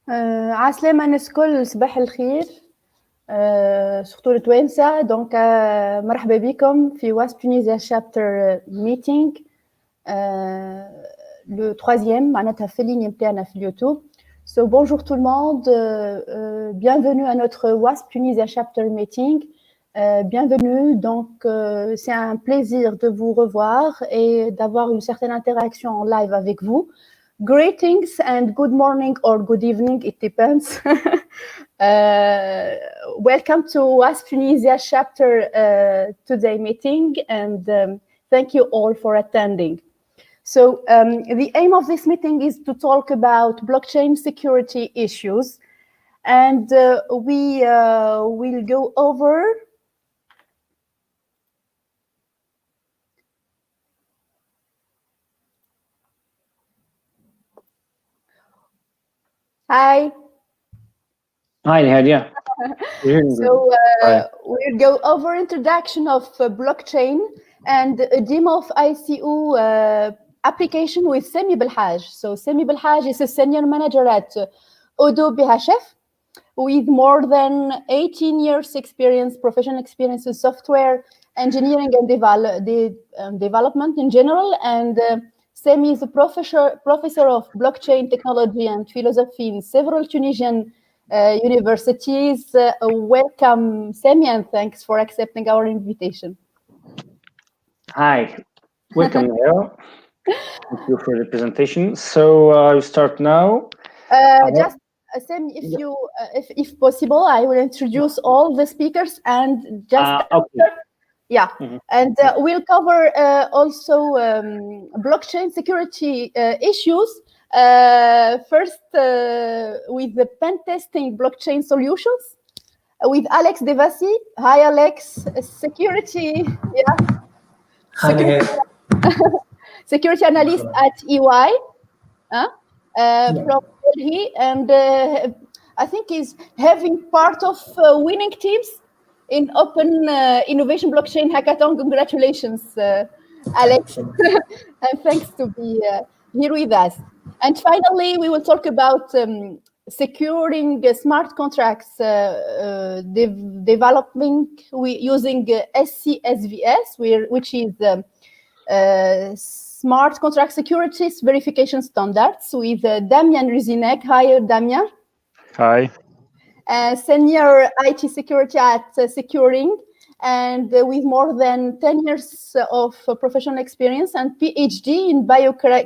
عسلامة الناس الكل، صباح الخير. سورتو التوانسة. دونك مرحبا بكم في WASP Tunisia Chapter meeting le troisième معناتها في اللينيا نتاعنا في اليوتيوب. So bonjour tout le monde, bienvenue à notre WASP Tunisia Chapter meeting. Bienvenue, donc c'est un plaisir de vous revoir et d'avoir une certaine interaction en live avec vous. Greetings and good morning or good evening, it depends. Welcome to WASP Tunisia Chapter today meeting, and thank you all for attending. So the aim of this meeting is to talk about blockchain security issues, and we will go over Hi. Hi, Nadia. So we'll go over introduction of blockchain and a demo of ICO application with Sami Bel Hadj. So Sami Bel Hadj is a senior manager at OWASP with more than 18 years experience, professional experience in software engineering and development in general. And Sami is a professor of blockchain technology and philosophy in several Tunisian universities. Welcome, Sami, and thanks for accepting our invitation. Hi, welcome, Nadia. Thank you for the presentation. So we start now. Just Sami, if possible, I will introduce all the speakers and just okay. Yeah, and we'll cover also blockchain security issues. First, with the pen testing blockchain solutions with Alex Devassi. Hi, Alex. Security, security analyst at EY from Delhi, and I think is having part of winning teams in Open Innovation Blockchain Hackathon. Congratulations, Alex, and thanks to be here with us. And finally, we will talk about securing smart contracts, developing using SCSVS, which is Smart Contract Securities Verification Standards, with Damian Ruzinek. Hi, Damian. Hi. Senior IT security at Securing, and with more than 10 years of professional experience and PhD in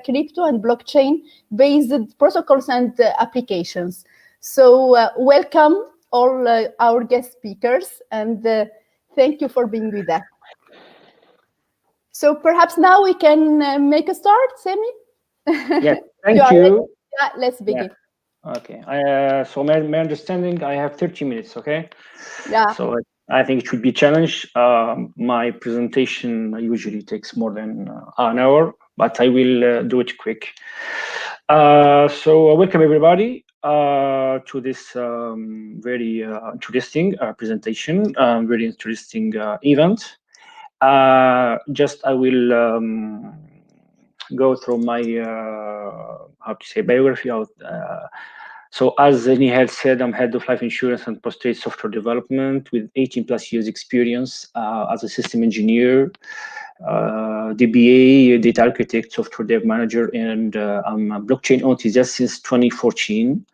crypto and blockchain-based protocols and applications. So welcome all our guest speakers, and thank you for being with us. So perhaps now we can make a start, Sami? Yes, thank you. Yeah, let's begin. Yeah. Okay, so my understanding, I have 30 minutes, okay? Yeah. So I think it should be a challenge. My presentation usually takes more than an hour, but I will do it quick. So welcome everybody to this very interesting presentation, very interesting event. Just I will go through my how to say biography of so as Nihal said, I'm head of life insurance and post-trade software development with 18 plus years experience as a system engineer, DBA, data architect, software dev manager, and I'm a blockchain enthusiast since 2014.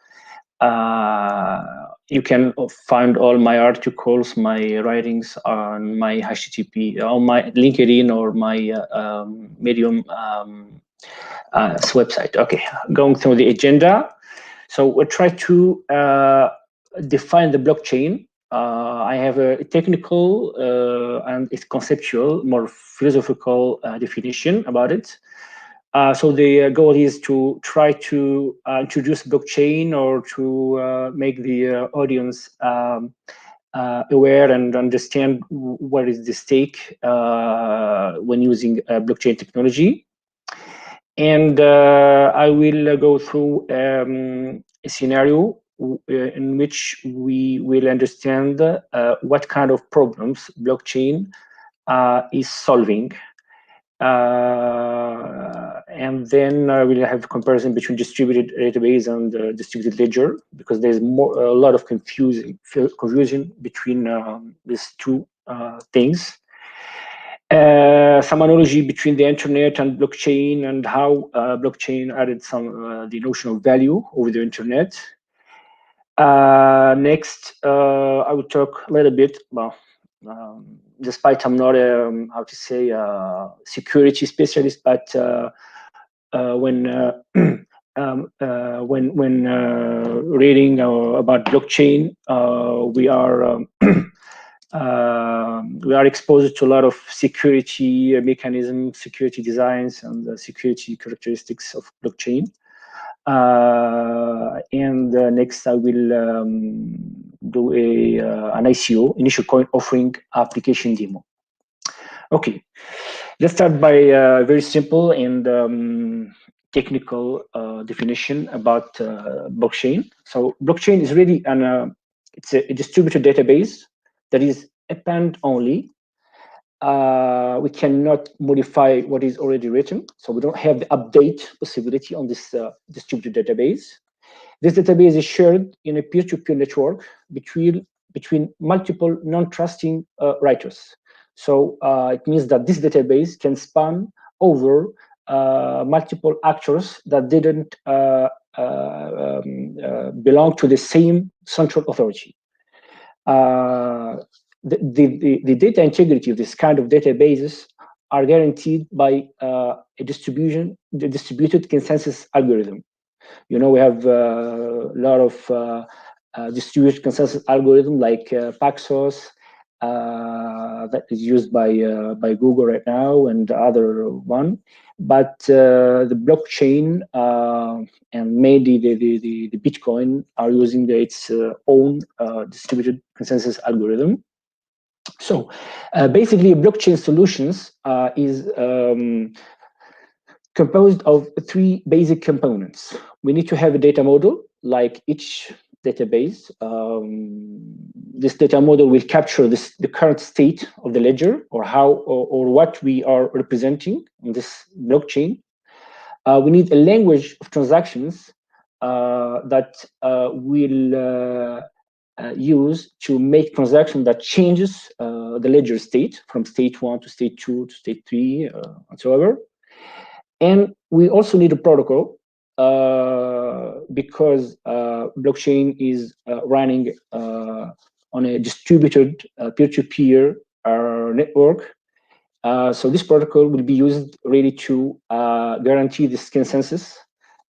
You can find all my articles, my writings on my HTTP, on my LinkedIn or my Medium website. Okay, going through the agenda. So we'll try to define the blockchain. I have a technical and it's conceptual, more philosophical definition about it. So the goal is to try to introduce blockchain or to make the audience aware and understand what is the stake when using blockchain technology. And I will go through a scenario in which we will understand what kind of problems blockchain is solving. and then we'll have comparison between distributed database and distributed ledger, because there's a lot of confusion between these two things. Some analogy between the internet and blockchain, and how blockchain added some the notion of value over the internet. Next, I will talk a little bit about, despite I'm not a security specialist, but when reading about blockchain, we are exposed to a lot of security mechanisms, security designs, and security characteristics of blockchain. And next, I will do an ICO, initial coin offering application demo. Okay, let's start by a very simple and technical definition about blockchain. So blockchain is really it's a distributed database that is append only. We cannot modify what is already written, so we don't have the update possibility on this distributed database. This database is shared in a peer-to-peer network between multiple non-trusting writers. So it means that this database can span over multiple actors that didn't belong to the same central authority. The data integrity of this kind of databases are guaranteed by a distributed consensus algorithm. You know, we have a lot of distributed consensus algorithm like Paxos that is used by Google right now, and other one. But the blockchain and maybe the Bitcoin are using its own distributed consensus algorithm. So basically, blockchain solutions is composed of three basic components. We need to have a data model, like each database. This data model will capture the current state of the ledger, or what we are representing on this blockchain. We need a language of transactions that will use to make transaction that changes the ledger state from state 1 to state 2 to state 3 and so on. And we also need a protocol because blockchain is running on a distributed peer-to-peer network. So this protocol will be used really to guarantee this consensus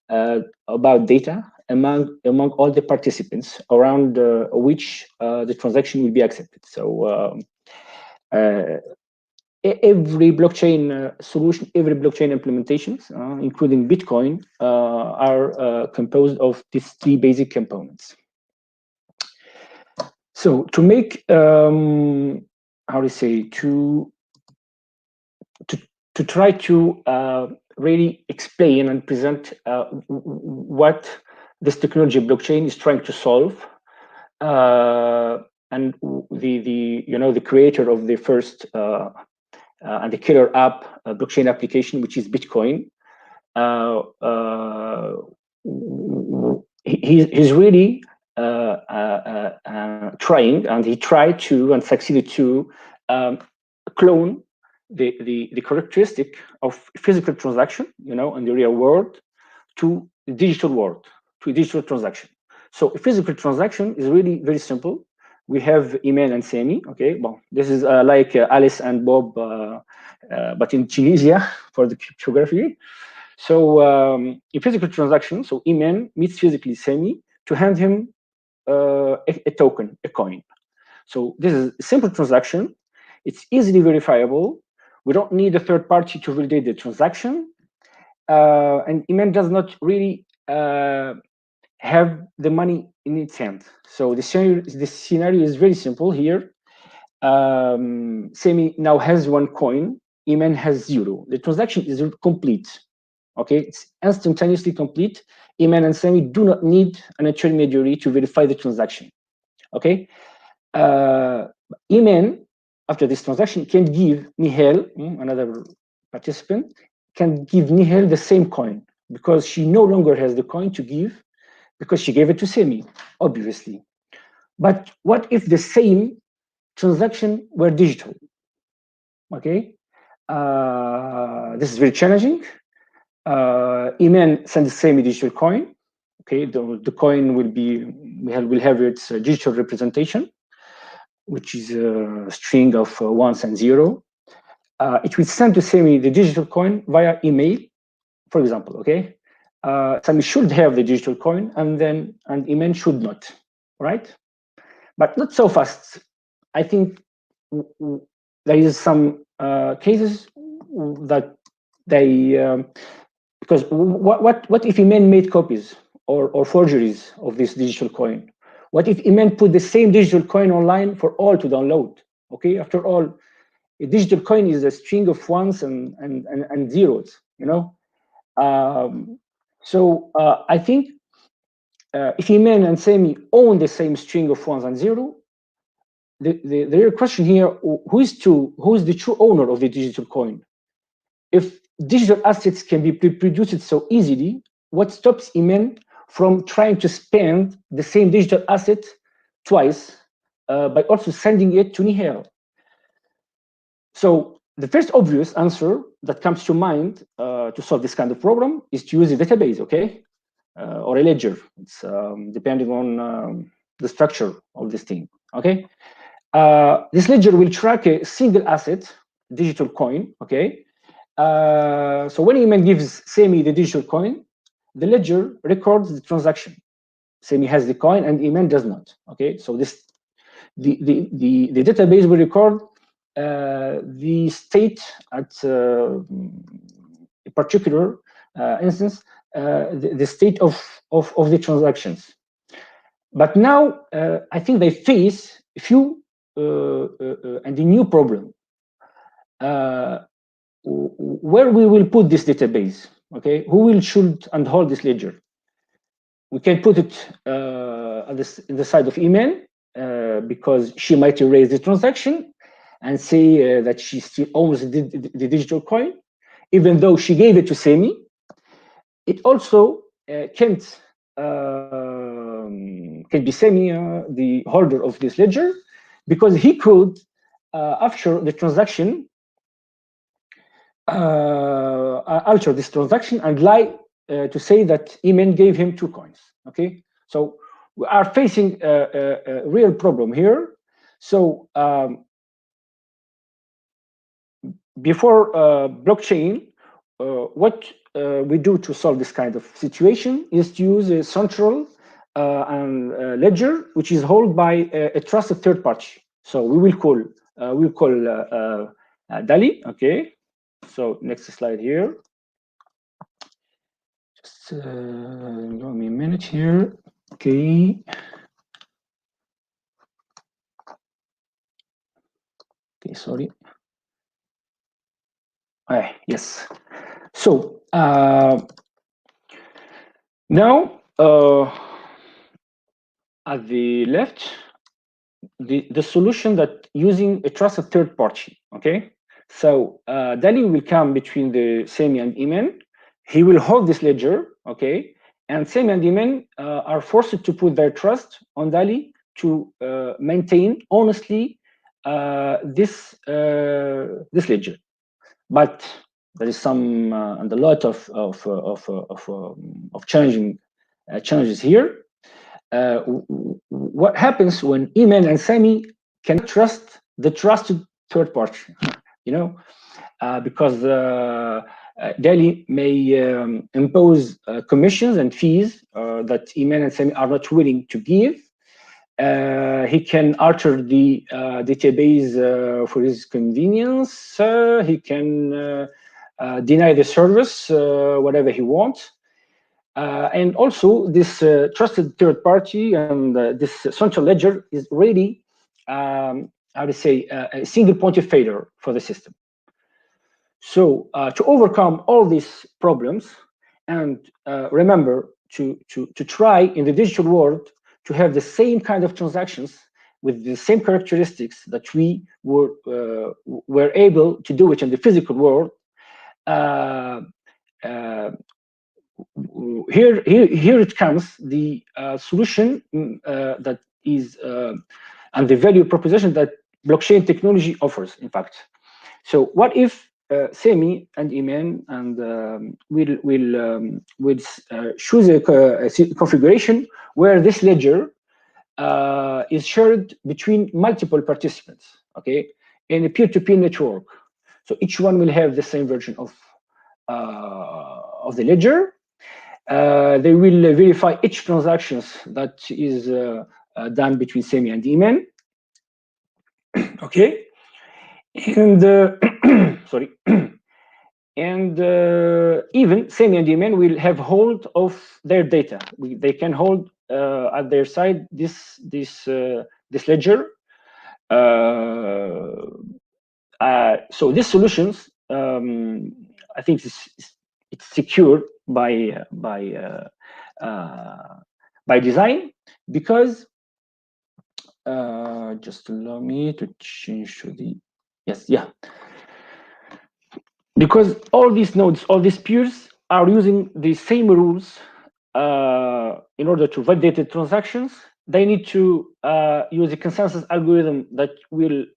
about data among all the participants around which the transaction will be accepted. So every blockchain solution, every blockchain implementations, including Bitcoin, are composed of these three basic components. So to make, to try to really explain and present what this technology blockchain is trying to solve, and the creator of the first and the killer app blockchain application, which is Bitcoin, he's really trying, and he tried to and succeeded to clone the characteristic of physical transaction, in the real world, to the digital world, to a digital transaction. So a physical transaction is really very simple. We have Iman and Sami. Okay, well, this is like Alice and Bob, but in Tunisia for the cryptography. So a physical transaction. So Iman meets physically Sami to hand him a token, a coin. So this is a simple transaction. It's easily verifiable. We don't need a third party to validate the transaction. And Iman does not really have the money in its hand. So the scenario is very simple here. Sami now has one coin, Iman has 0. The transaction is complete. Okay, it's instantaneously complete. Iman and Sami do not need an intermediary to verify the transaction. Okay, Iman, after this transaction, can give Nihal, another participant, can give Nihal the same coin because she no longer has the coin to give because she gave it to Sami, obviously. But what if the same transaction were digital? Okay, this is very challenging. Iman sends the same digital coin. Okay, the coin will have its digital representation, which is a string of ones and zero. It will send to Sami the digital coin via email, for example. Okay, Sami should have the digital coin, and Iman should not, right? But not so fast. I think there is some cases that they because what if Iman made copies or forgeries of this digital coin? What if Iman put the same digital coin online for all to download? Okay, after all, a digital coin is a string of ones and zeros, you know. So I think if Iman and Sami own the same string of ones and zero, the real question here: who is the true owner of the digital coin? If digital assets can be reproduced so easily, what stops Iman from trying to spend the same digital asset twice by also sending it to Nihal? So the first obvious answer that comes to mind to solve this kind of problem is to use a database, okay, or a ledger. It's depending on the structure of this thing, okay. This ledger will track a single asset, digital coin, okay. So when Iman gives Sami the digital coin, the ledger records the transaction. Sami has the coin and Iman does not. Okay, so the database will record the state at a particular instance, the state of the transactions. But now I think they face a few and a new problem. Where we will put this database, okay? Who should and hold this ledger? We can put it in the side of Iman because she might erase the transaction and say that she still owns the digital coin, even though she gave it to Sami. It also can be Sami, the holder of this ledger, because he could, after the transaction, alter this transaction and lie to say that Iman gave him 2 coins. Okay, so we are facing a real problem here. So before blockchain, what we do to solve this kind of situation is to use a central ledger, which is held by a trusted third party. So we will call DALI. Okay. So next slide here. Just give me a minute here. Okay. Okay, sorry. Yes. So now at the left, the solution that using a trusted third party. Okay. So DALI will come between the Sami and Iman. He will hold this ledger, okay, and Sami and Iman are forced to put their trust on DALI to maintain honestly this ledger. But there is some and a lot of challenges here. What happens when Iman and Sami cannot trust the trusted third party? You know, because DALI may impose commissions and fees that Iman and Sami are not willing to give. He can alter the database for his convenience. He can deny the service, whatever he wants. And also, this trusted third party and this central ledger is really, how to say, a single point of failure for the system. So to overcome all these problems, and remember to try in the digital world to have the same kind of transactions with the same characteristics that we were able to do it in the physical world, here it comes, the solution that is and the value proposition that blockchain technology offers, in fact. So what if Sami and Iman and will choose a configuration where this ledger is shared between multiple participants, okay, in a peer-to-peer network. So each one will have the same version of the ledger. They will verify each transactions that is done between Sami and Iman. Okay, and sorry, and even Sami and Iman will have hold of their data. They can hold at their side this ledger. So these solutions, I think it's secure by design, because just allow me to change to the because all these nodes, all these peers are using the same rules in order to validate the transactions. They need to use a consensus algorithm that will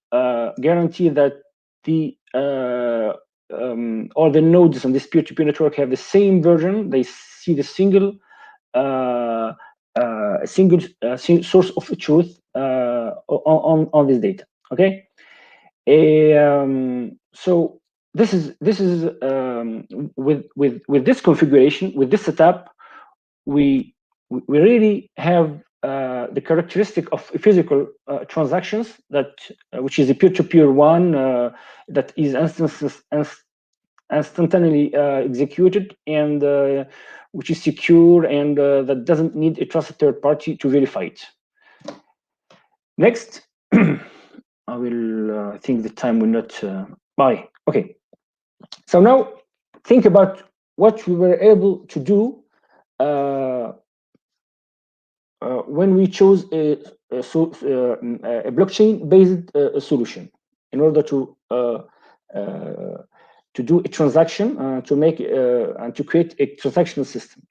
guarantee that the all the nodes on this peer-to-peer network have the same version. They see the single source of truth on this data. Okay, so this is with this configuration, with this setup, we really have the characteristic of physical transactions that which is a peer-to-peer one that is instantaneously executed, and which is secure, and that doesn't need a trusted third party to verify it. Next, I will I think the time will not buy. Okay, so now think about what we were able to do when we chose a blockchain-based solution in order to do a transaction, to make and to create a transactional system.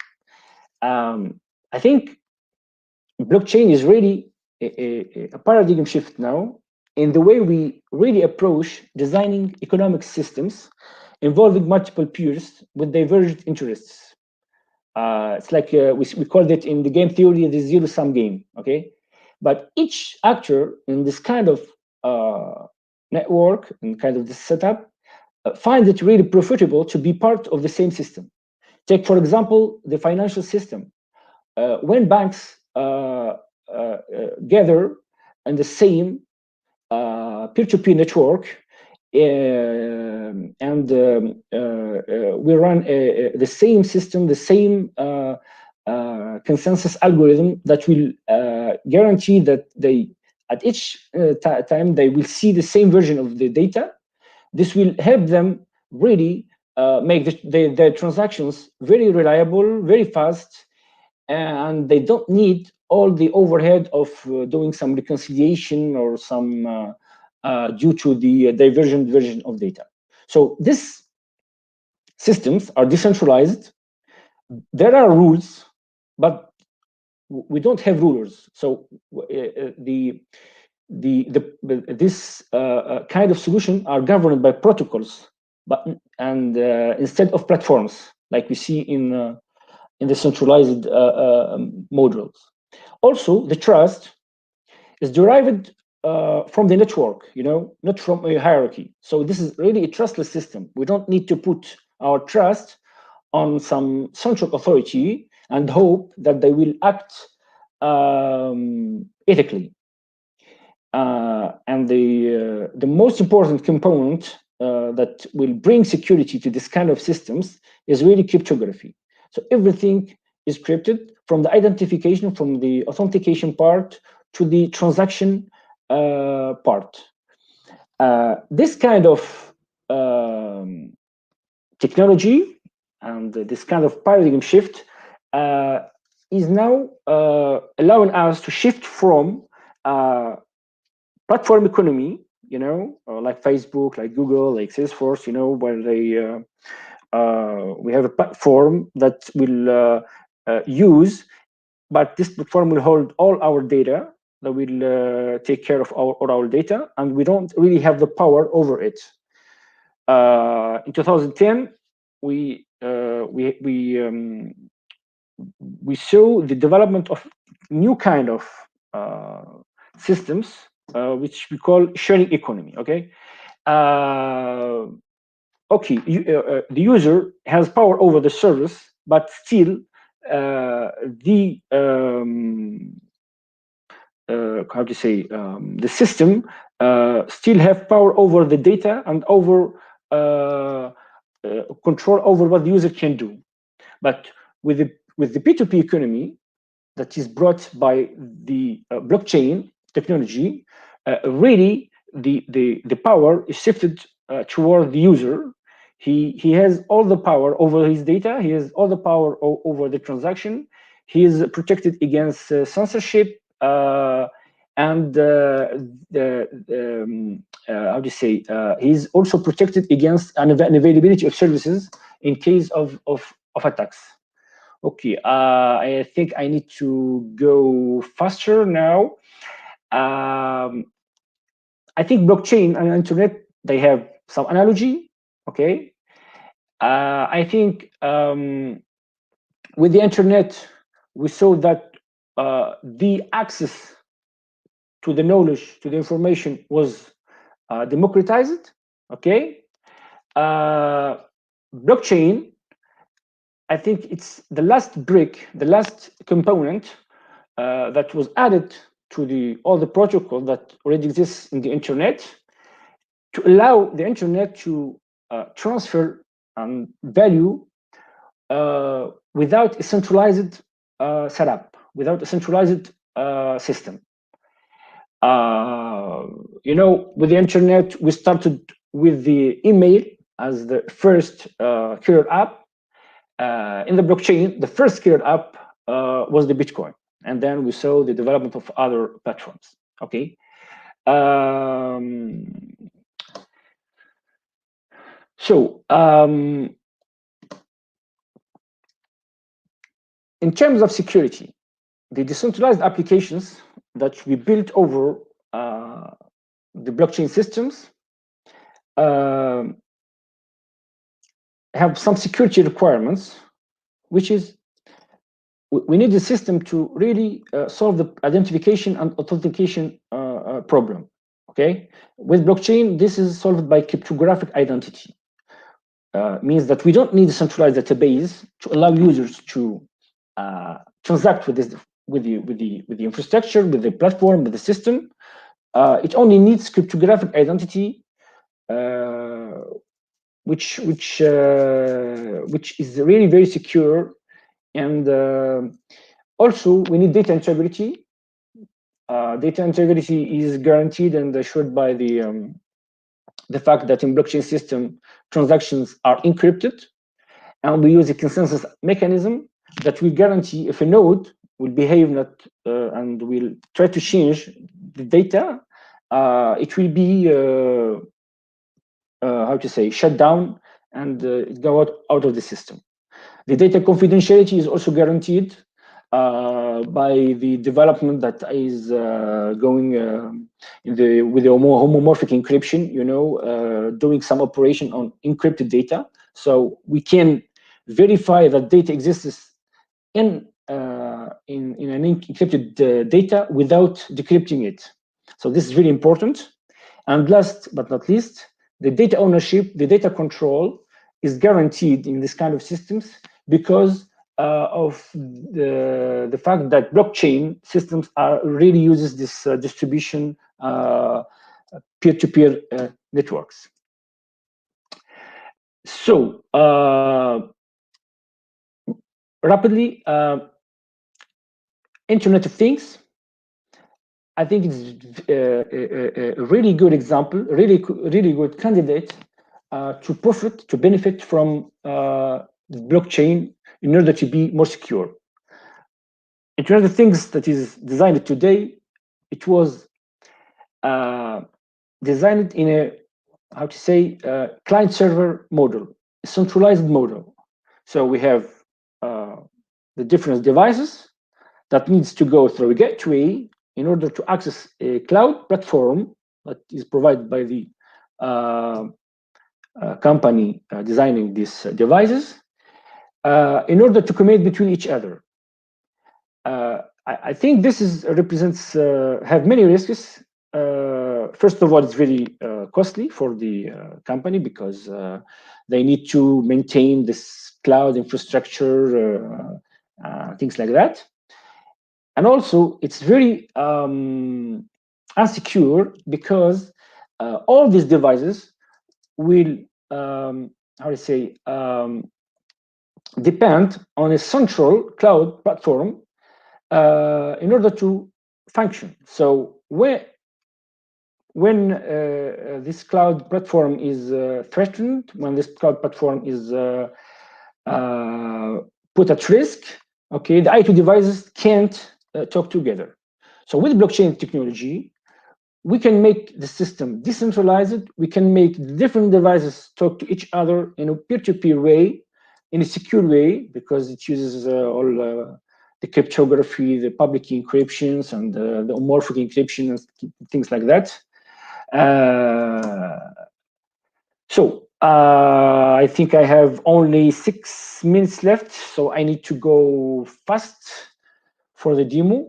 I think blockchain is really a paradigm shift now in the way we really approach designing economic systems involving multiple peers with divergent interests. It's like we called it in the game theory the zero-sum game, okay? But each actor in this kind of network and kind of this setup finds it really profitable to be part of the same system. Take, for example, the financial system. When banks gather in the same peer-to-peer network, and we run the same system, the same consensus algorithm that will guarantee that they, at each time, they will see the same version of the data. This will help them really make their transactions very reliable, very fast, and they don't need all the overhead of doing some reconciliation or some due to the divergent version of data. So these systems are decentralized. There are rules, but we don't have rulers. So this kind of solution are governed by protocols, and instead of platforms like we see in the centralized modules. Also, the trust is derived from the network, not from a hierarchy. So this is really a trustless system. We don't need to put our trust on some central authority and hope that they will act ethically. And the most important component that will bring security to this kind of systems is really cryptography. So everything is encrypted, from the identification, from the authentication part to the transaction part. This kind of technology and this kind of paradigm shift is now allowing us to shift from platform economy, like Facebook, like Google, like Salesforce, where they we have a platform that will use, but this platform will hold all our data, that will take care of all our data, and we don't really have the power over it. In 2010, we saw the development of new kind of systems, which we call sharing economy. Okay, the user has power over the service, but still the how to say the system still have power over the data and over control over what the user can do. But with the P2P economy that is brought by the blockchain technology, really the power is shifted toward the user. He has all the power over his data. He has all the power over the transaction. He is protected against censorship, and how do you say? He's also protected against unavailability of services in case of attacks. Okay, I think I need to go faster now. I think blockchain and internet, they have some analogy. Okay, I think with the internet, we saw that the access to the knowledge, to the information, was democratized. Okay, blockchain, I think it's the last brick, the last component that was added to all the protocol that already exists in the internet, to allow the internet to transfer value without a centralized setup, without a centralized system. You know, with the internet, we started with the email as the first killer app. In the blockchain, the first killer app was the Bitcoin, and then we saw the development of other platforms. Okay. In terms of security, the decentralized applications that we built over the blockchain systems have some security requirements, which is we need the system to really solve the identification and authentication problem. Okay, with blockchain, this is solved by cryptographic identity. Means that we don't need a centralized database to allow users to transact with this, with the infrastructure, with the platform, with the system. It only needs cryptographic identity, which is really very secure. And also we need data integrity. Data integrity is guaranteed and assured by the fact that in blockchain system, transactions are encrypted, and we use a consensus mechanism that will guarantee if a node will behave not and will try to change the data, it will be how to say, shut down and go out of the system. The data confidentiality is also guaranteed by the development that is going with the homomorphic encryption, you know, doing some operation on encrypted data. So we can verify that data exists in an encrypted data without decrypting it. So this is really important. And last but not least, the data ownership, the data control is guaranteed in this kind of systems because of the fact that blockchain systems really uses this distribution peer-to-peer networks. So rapidly, Internet of Things, I think it's a really good example, really good candidate to benefit from blockchain in order to be more secure. Internet of Things that is designed today, it was designed in a, how to say, client-server model. centralized model. So we have the different devices that needs to go through a gateway in order to access a cloud platform that is provided by the company designing these devices in order to communicate between each other. I think this represents have many risks. First of all, it's very costly for the company because they need to maintain this cloud infrastructure, things like that. And also, it's very unsecure because all these devices will, how to say, depend on a central cloud platform in order to function. So when this cloud platform is threatened, when this cloud platform is put at risk, okay, the IT devices can't talk together. So with blockchain technology, we can make the system decentralized. We can make different devices talk to each other in a peer-to-peer way, in a secure way, because it uses all the cryptography, the public encryptions, and the homomorphic encryption, and things like that. So I think I have only 6 minutes left, so I need to go fast for the demo.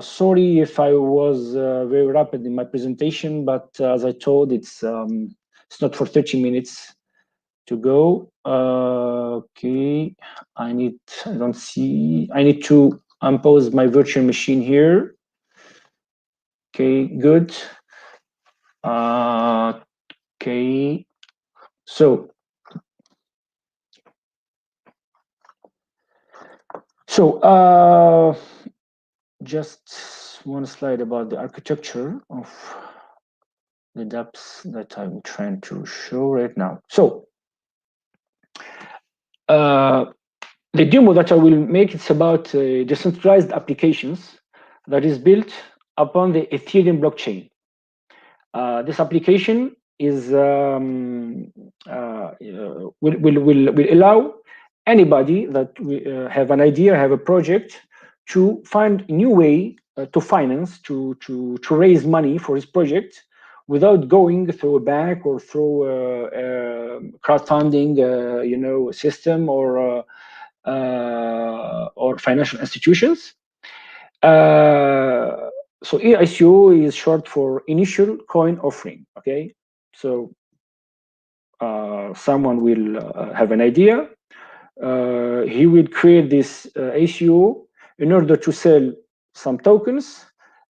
Sorry if I was very rapid in my presentation, but as I told, it's not for 30 minutes to go. Okay, I need to unpause my virtual machine here. Okay, good. Okay, so just one slide about the architecture of the dApps that I'm trying to show right now. So the demo that I will make, it's about decentralized applications that is built upon the Ethereum blockchain. This application is will allow anybody that have an idea, have a project, to find a new way to finance, to raise money for his project without going through a bank or through a crowdfunding, system or financial institutions. So ICO is short for initial coin offering. Okay, so someone will have an idea. He will create this ICO in order to sell some tokens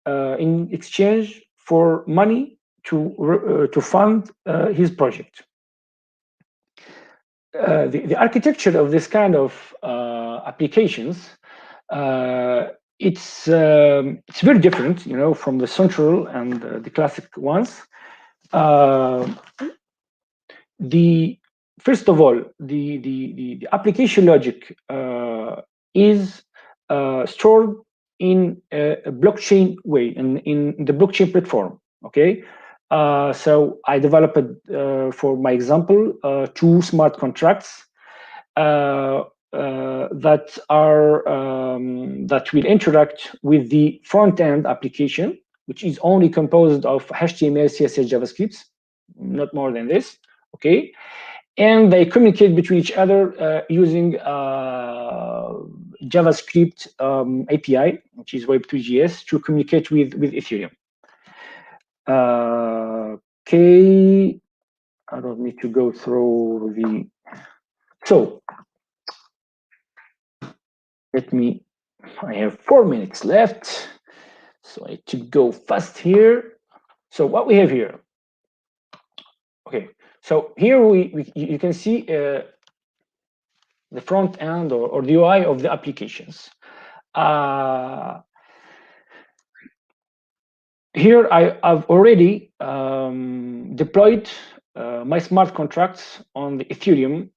in exchange for money to fund his project. The architecture of this kind of applications, it's very different, from the central and the classic ones. First of all, the application logic is stored in a blockchain way, in the blockchain platform. Okay, so I developed, for my example, 2 smart contracts that will interact with the front end application, which is only composed of HTML, CSS, JavaScript, not more than this. Okay, and they communicate between each other using JavaScript API, which is Web2.js, to communicate with Ethereum. Okay, I don't need to go through the. So I have 4 minutes left, so I need to go fast here. So what we have here. Okay, so here you can see the front end or the UI of the applications. Here I've already deployed my smart contracts on the Ethereum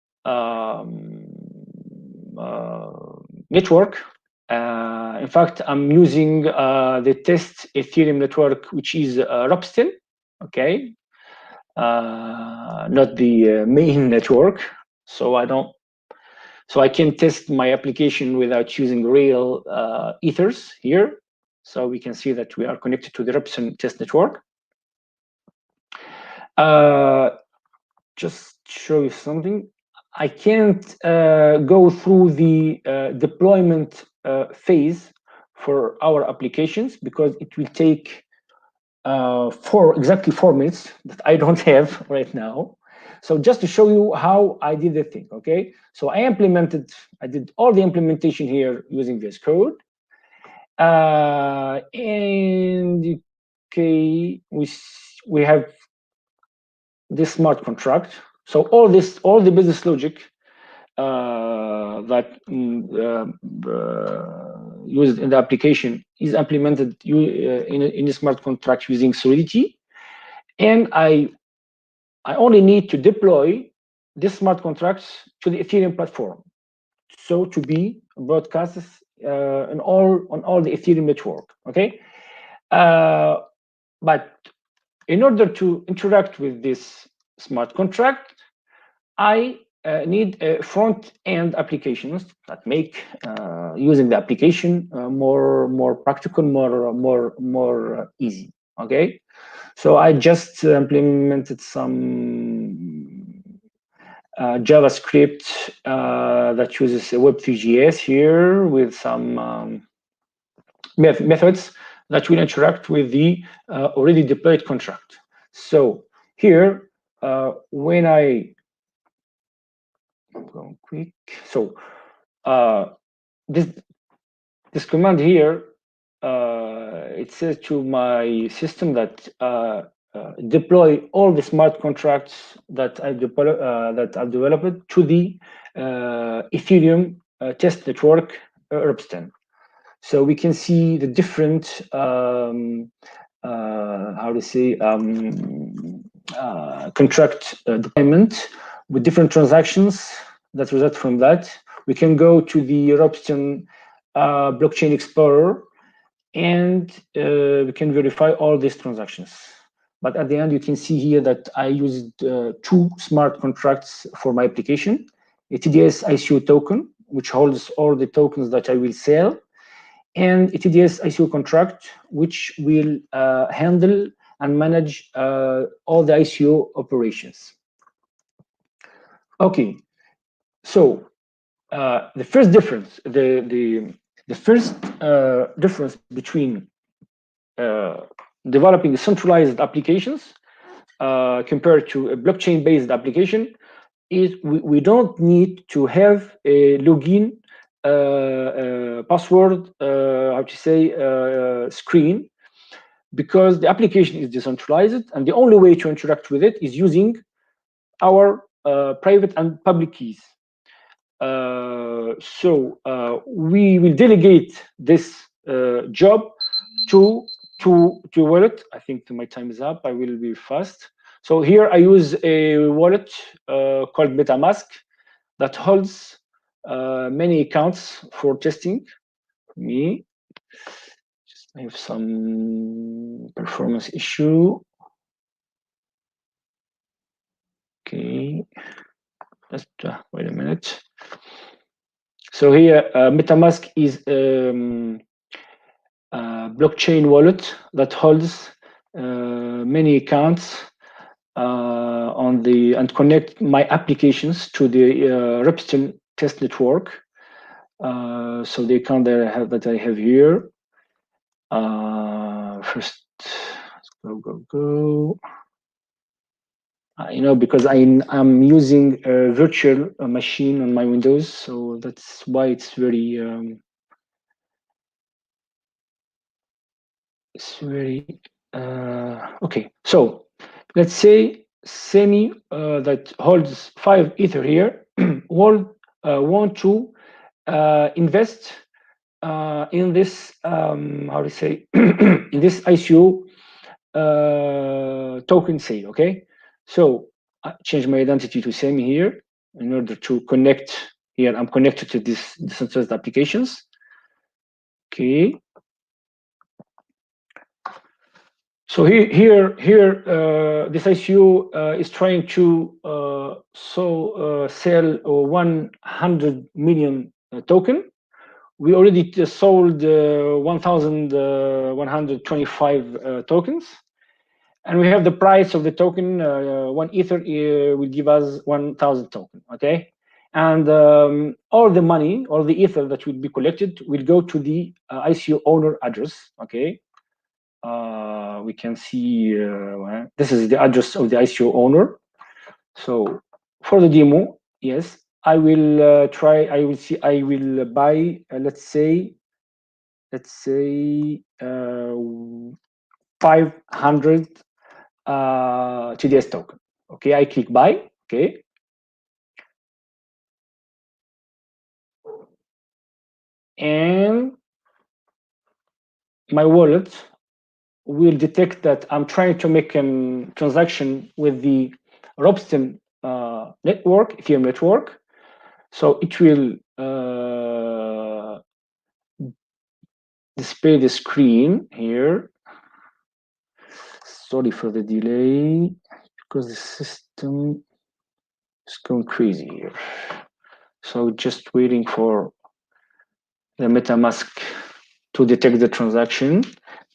network. In fact, I'm using the test Ethereum network, which is Ropsten. Okay, not the main network. So I can test my application without using real ethers here. So we can see that we are connected to the Robson test network. Just show you something. I can't go through the deployment phase for our applications because it will take exactly 4 minutes that I don't have right now. So just to show you how I did the thing, okay? So I did all the implementation here using VS Code. And okay, we have this smart contract. So all the business logic that used in the application is implemented in a smart contract using Solidity, and I only need to deploy this smart contracts to the Ethereum platform, so to be broadcasted on all the Ethereum network. Okay, but in order to interact with this smart contract, I need front-end applications that make using the application more practical, more easy. Okay, so I just implemented some JavaScript that uses Web3.js here with some methods that will interact with the already deployed contract. So here, when I'm going quick. So this command here, it says to my system that deploy all the smart contracts that I've developed to the Ethereum test network Rbsten. So we can see the different contract deployment with different transactions that result from that. We can go to the Rbsten blockchain explorer, and we can verify all these transactions. But at the end, you can see here that I used 2 smart contracts for my application: a TDS ICO token, which holds all the tokens that I will sell, and a TDS ICO contract, which will handle and manage all the ICO operations. Okay, so the first difference, the first difference between developing centralized applications compared to a blockchain-based application is we don't need to have a login password, screen, because the application is decentralized, and the only way to interact with it is using our private and public keys. So we will delegate this job to wallet. I think my time is up. I will be fast. So here I use a wallet called MetaMask that holds many accounts for testing. For me, just I have some performance issue. Okay, let's wait a minute. So here, MetaMask is blockchain wallet that holds many accounts and connect my applications to the Rbsten test network. So the account that I have here. First, let's go. Because I'm using a virtual machine on my Windows, so that's why it's very okay. So let's say Sami that holds 5 Ether here want to invest in this in this ICO token sale. Okay, so I change my identity to Sami here in order to connect. Here I'm connected to this decentralized applications. Okay. So here, this ICO is trying to sell 100 million token. We already sold 1,125 tokens, and we have the price of the token. 1 Ether will give us 1,000 token. Okay, and all the money, all the Ether that will be collected, will go to the ICO owner address. Okay. We can see this is the address of the ICO owner. So for the demo, yes, I will try. I will see. I will buy. Let's say 500 TDS token. Okay, I click buy. Okay. And my wallet will detect that I'm trying to make a transaction with the Robston network, Ethereum network. So it will display the screen here. Sorry for the delay, because the system is going crazy here. So just waiting for the MetaMask to detect the transaction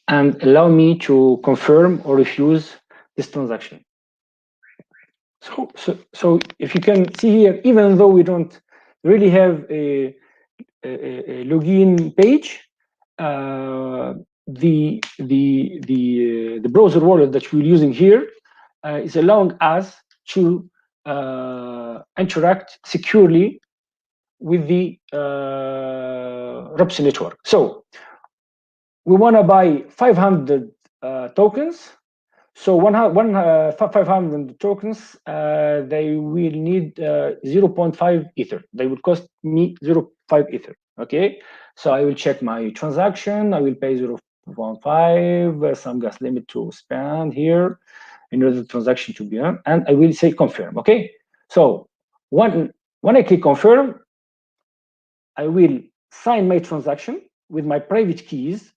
and allow me to confirm or refuse this transaction. So if you can see here, even though we don't really have a login page, the browser wallet that we're using here is allowing us to interact securely with the Robson network. So we want to buy 500 tokens. So 500 tokens, they will need 0.5 Ether. They will cost me 0.5 Ether. Okay, so I will check my transaction. I will pay 0.5, some gas limit to spend here in order the transaction to be on, and I will say confirm. Okay, so when I click confirm, I will sign my transaction with my private keys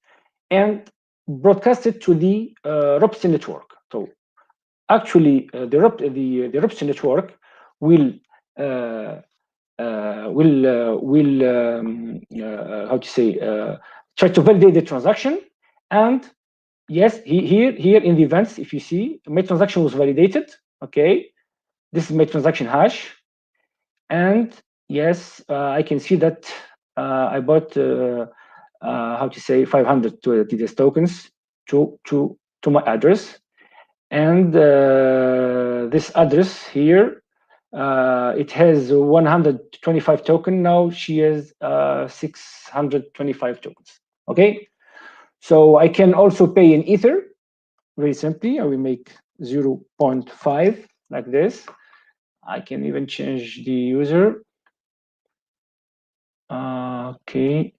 and broadcast it to the Robson network. So actually, the Robson network will how to say try to validate the transaction. And yes, here in the events, if you see, my transaction was validated. Okay, this is my transaction hash, and yes, I can see that I bought how to say 500 TDS tokens to my address, and this address here, it has 125 token. Now she has 625 tokens. Okay, so I can also pay in Ether very simply. I will make 0.5 like this. I can even change the user. Okay.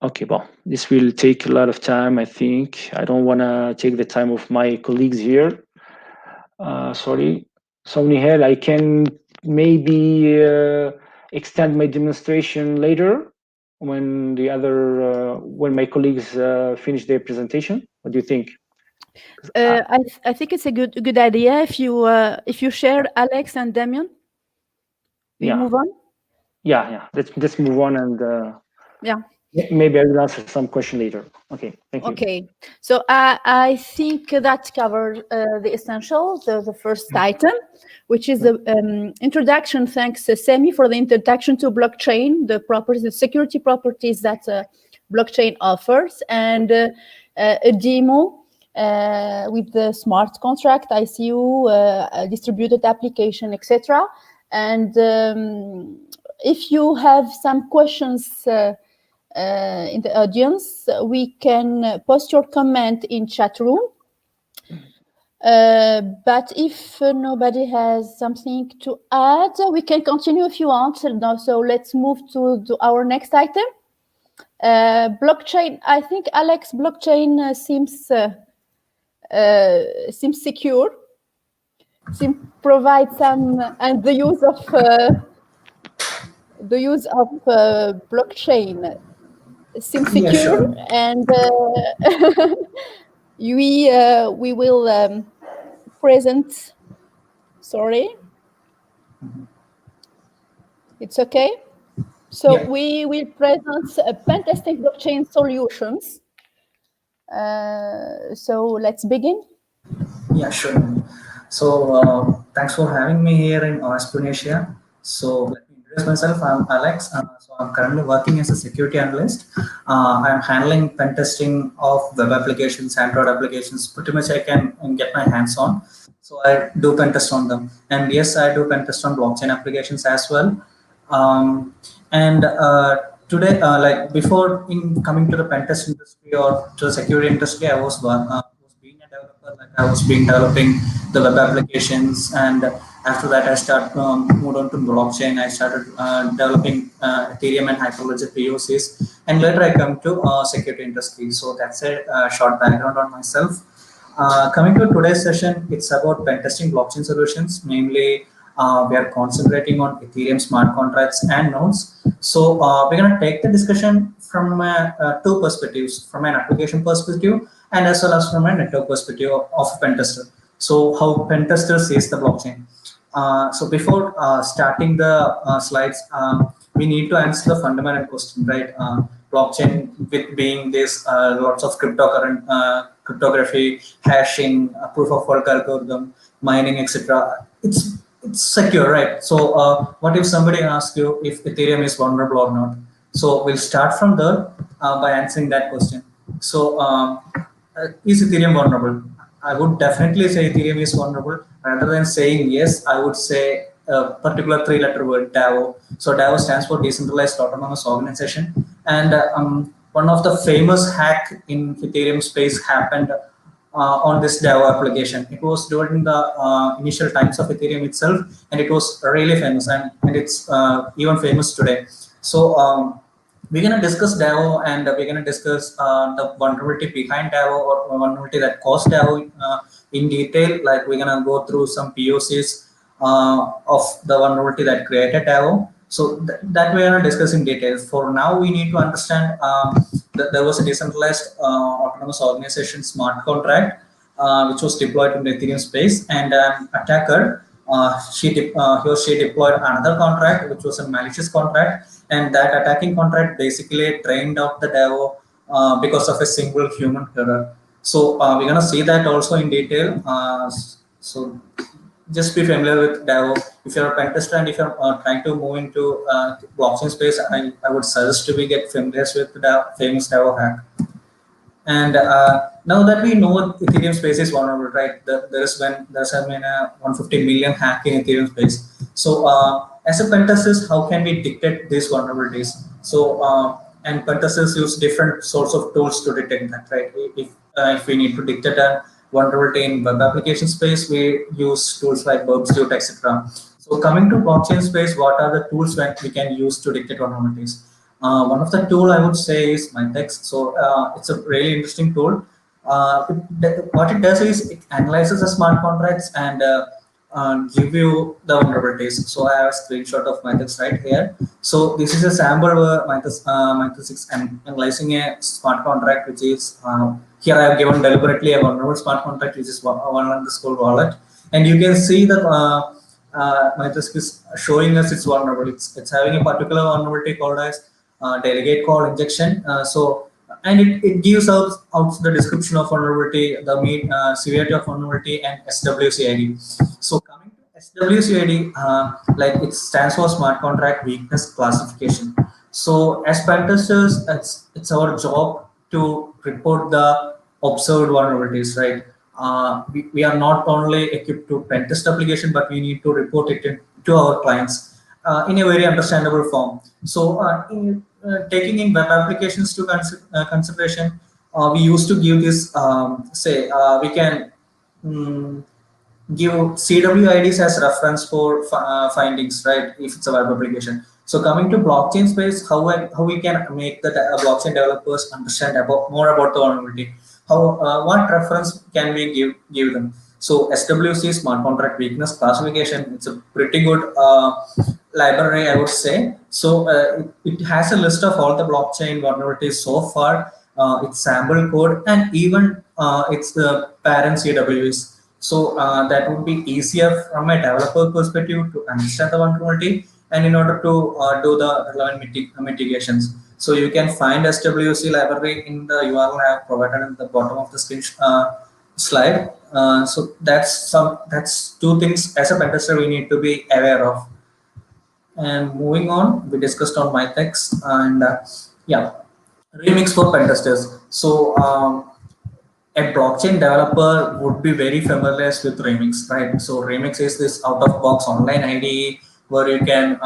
Okay, well, this will take a lot of time, I think. I don't want to take the time of my colleagues here. Sorry. So, Nihal, I can maybe extend my demonstration later when when my colleagues finish their presentation. What do you think? I think it's a good idea if you share Alex and Damien. We move on. Yeah. Let's move on, and yeah. Maybe I will answer some question later. Okay, thank you. Okay, so I think that covers the essentials, the first item, which is the introduction. Thanks, Sami, for the introduction to blockchain, the properties, the security properties that blockchain offers, and a demo with the smart contract, ICO, distributed application, etc. And if you have some questions in the audience, we can post your comment in chat room. But if nobody has something to add, we can continue if you want. So let's move to our next item. Blockchain. I think, Alex, blockchain seems secure. Seems provide some, and the use of the use of blockchain seems secure, Yeah, sure. and we will present. Sorry, it's okay. So Yeah. we will present pen testing blockchain solutions. So let's begin. Yeah, sure. So, thanks for having me here in OWASP Tunisia. So, let me introduce myself. I'm Alex. So, I'm currently working as a security analyst. I'm handling pen testing of web applications, Android applications. Pretty much, I can get my hands on. So, I do pen test on them. And yes, I do pen test on blockchain applications as well. And today, like before in coming to the pen test industry or to the security industry, I was being a developer. Like I was being developing the web applications, and after that, I start moved on to blockchain. I started developing Ethereum and Hyperledger POCs, and later I come to security industry. So that's a short background on myself. Coming to today's session, it's about pen testing blockchain solutions. Mainly, we are concentrating on Ethereum smart contracts and nodes. So we're going to take the discussion from two perspectives, from an application perspective and as well as from a network perspective of a pen tester. So how pen tester sees the blockchain. So before starting the slides, we need to answer the fundamental question, right? Blockchain with being this lots of cryptography, hashing, proof of work algorithm, mining, etc. It's secure, right? So what if somebody asks you if Ethereum is vulnerable or not? So we'll start from there by answering that question. So is Ethereum vulnerable? I would definitely say Ethereum is vulnerable. Rather than saying yes, I would say a particular three-letter word, DAO. So DAO stands for Decentralized Autonomous Organization. And one of the famous hack in Ethereum space happened on this DAO application. It was during the initial times of Ethereum itself, and it was really famous, and it's even famous today. So we're going to discuss DAO, and we're going to discuss the vulnerability behind DAO or vulnerability that caused DAO in detail. Like we're going to go through some POCs of the vulnerability that created DAO. So that we're going to discuss in detail. For now, we need to understand that there was a decentralized autonomous organization smart contract which was deployed in the Ethereum space, and an attacker he or she deployed another contract which was a malicious contract, and that attacking contract basically drained out the DAO because of a single human error. So we're gonna see that also in detail. So just be familiar with DAO. If you're a pen tester and if you're trying to move into blockchain space, I would suggest to be get familiar with the famous DAO hack. And now that we know Ethereum space is vulnerable, right? There's been a 150 million hack in Ethereum space. So as a pen testers, how can we detect these vulnerabilities? So and pen testers use different sorts of tools to detect that, right? If we need to detect a vulnerability in web application space, we use tools like Burbs, etc. So coming to blockchain space, what are the tools that we can use to detect vulnerabilities? One of the tool I would say is MyText. So it's a really interesting tool. What it does is it analyzes the smart contracts and give you the vulnerabilities. So I have a screenshot of MyText right here. So this is a sample where MyText is analyzing a smart contract, which is here I have given deliberately a vulnerable smart contract, which is one underscore wallet, and you can see that MyText is showing us it's vulnerable. It's having a particular vulnerability called as delegate call injection. And it gives out the description of vulnerability, the mean severity of vulnerability, and SWCID. So coming to SWCID, like it stands for Smart Contract Weakness Classification. So as pen testers, it's our job to report the observed vulnerabilities, right? We are not only equipped to pen test application, but we need to report it to our clients in a very understandable form. So taking in web applications to consideration, we used to give this, we can give CWIDs as reference for findings, right? If it's a web application. So coming to blockchain space, how we can make the blockchain developers understand more about the vulnerability? What reference can we give them? So SWC, Smart Contract Weakness Classification, it's a pretty good library, I would say. So it has a list of all the blockchain vulnerabilities so far, its sample code, and even its parent CWEs. So that would be easier from a developer perspective to understand the vulnerability, and in order to do the relevant mitigations. So you can find SWC library in the URL I have provided at the bottom of the screen slide. So that's two things as a pen tester we need to be aware of. And moving on, we discussed on my text, and yeah, remix for pen testers. So a blockchain developer would be very familiar with Remix, right? So Remix is this out-of-box online IDE where you can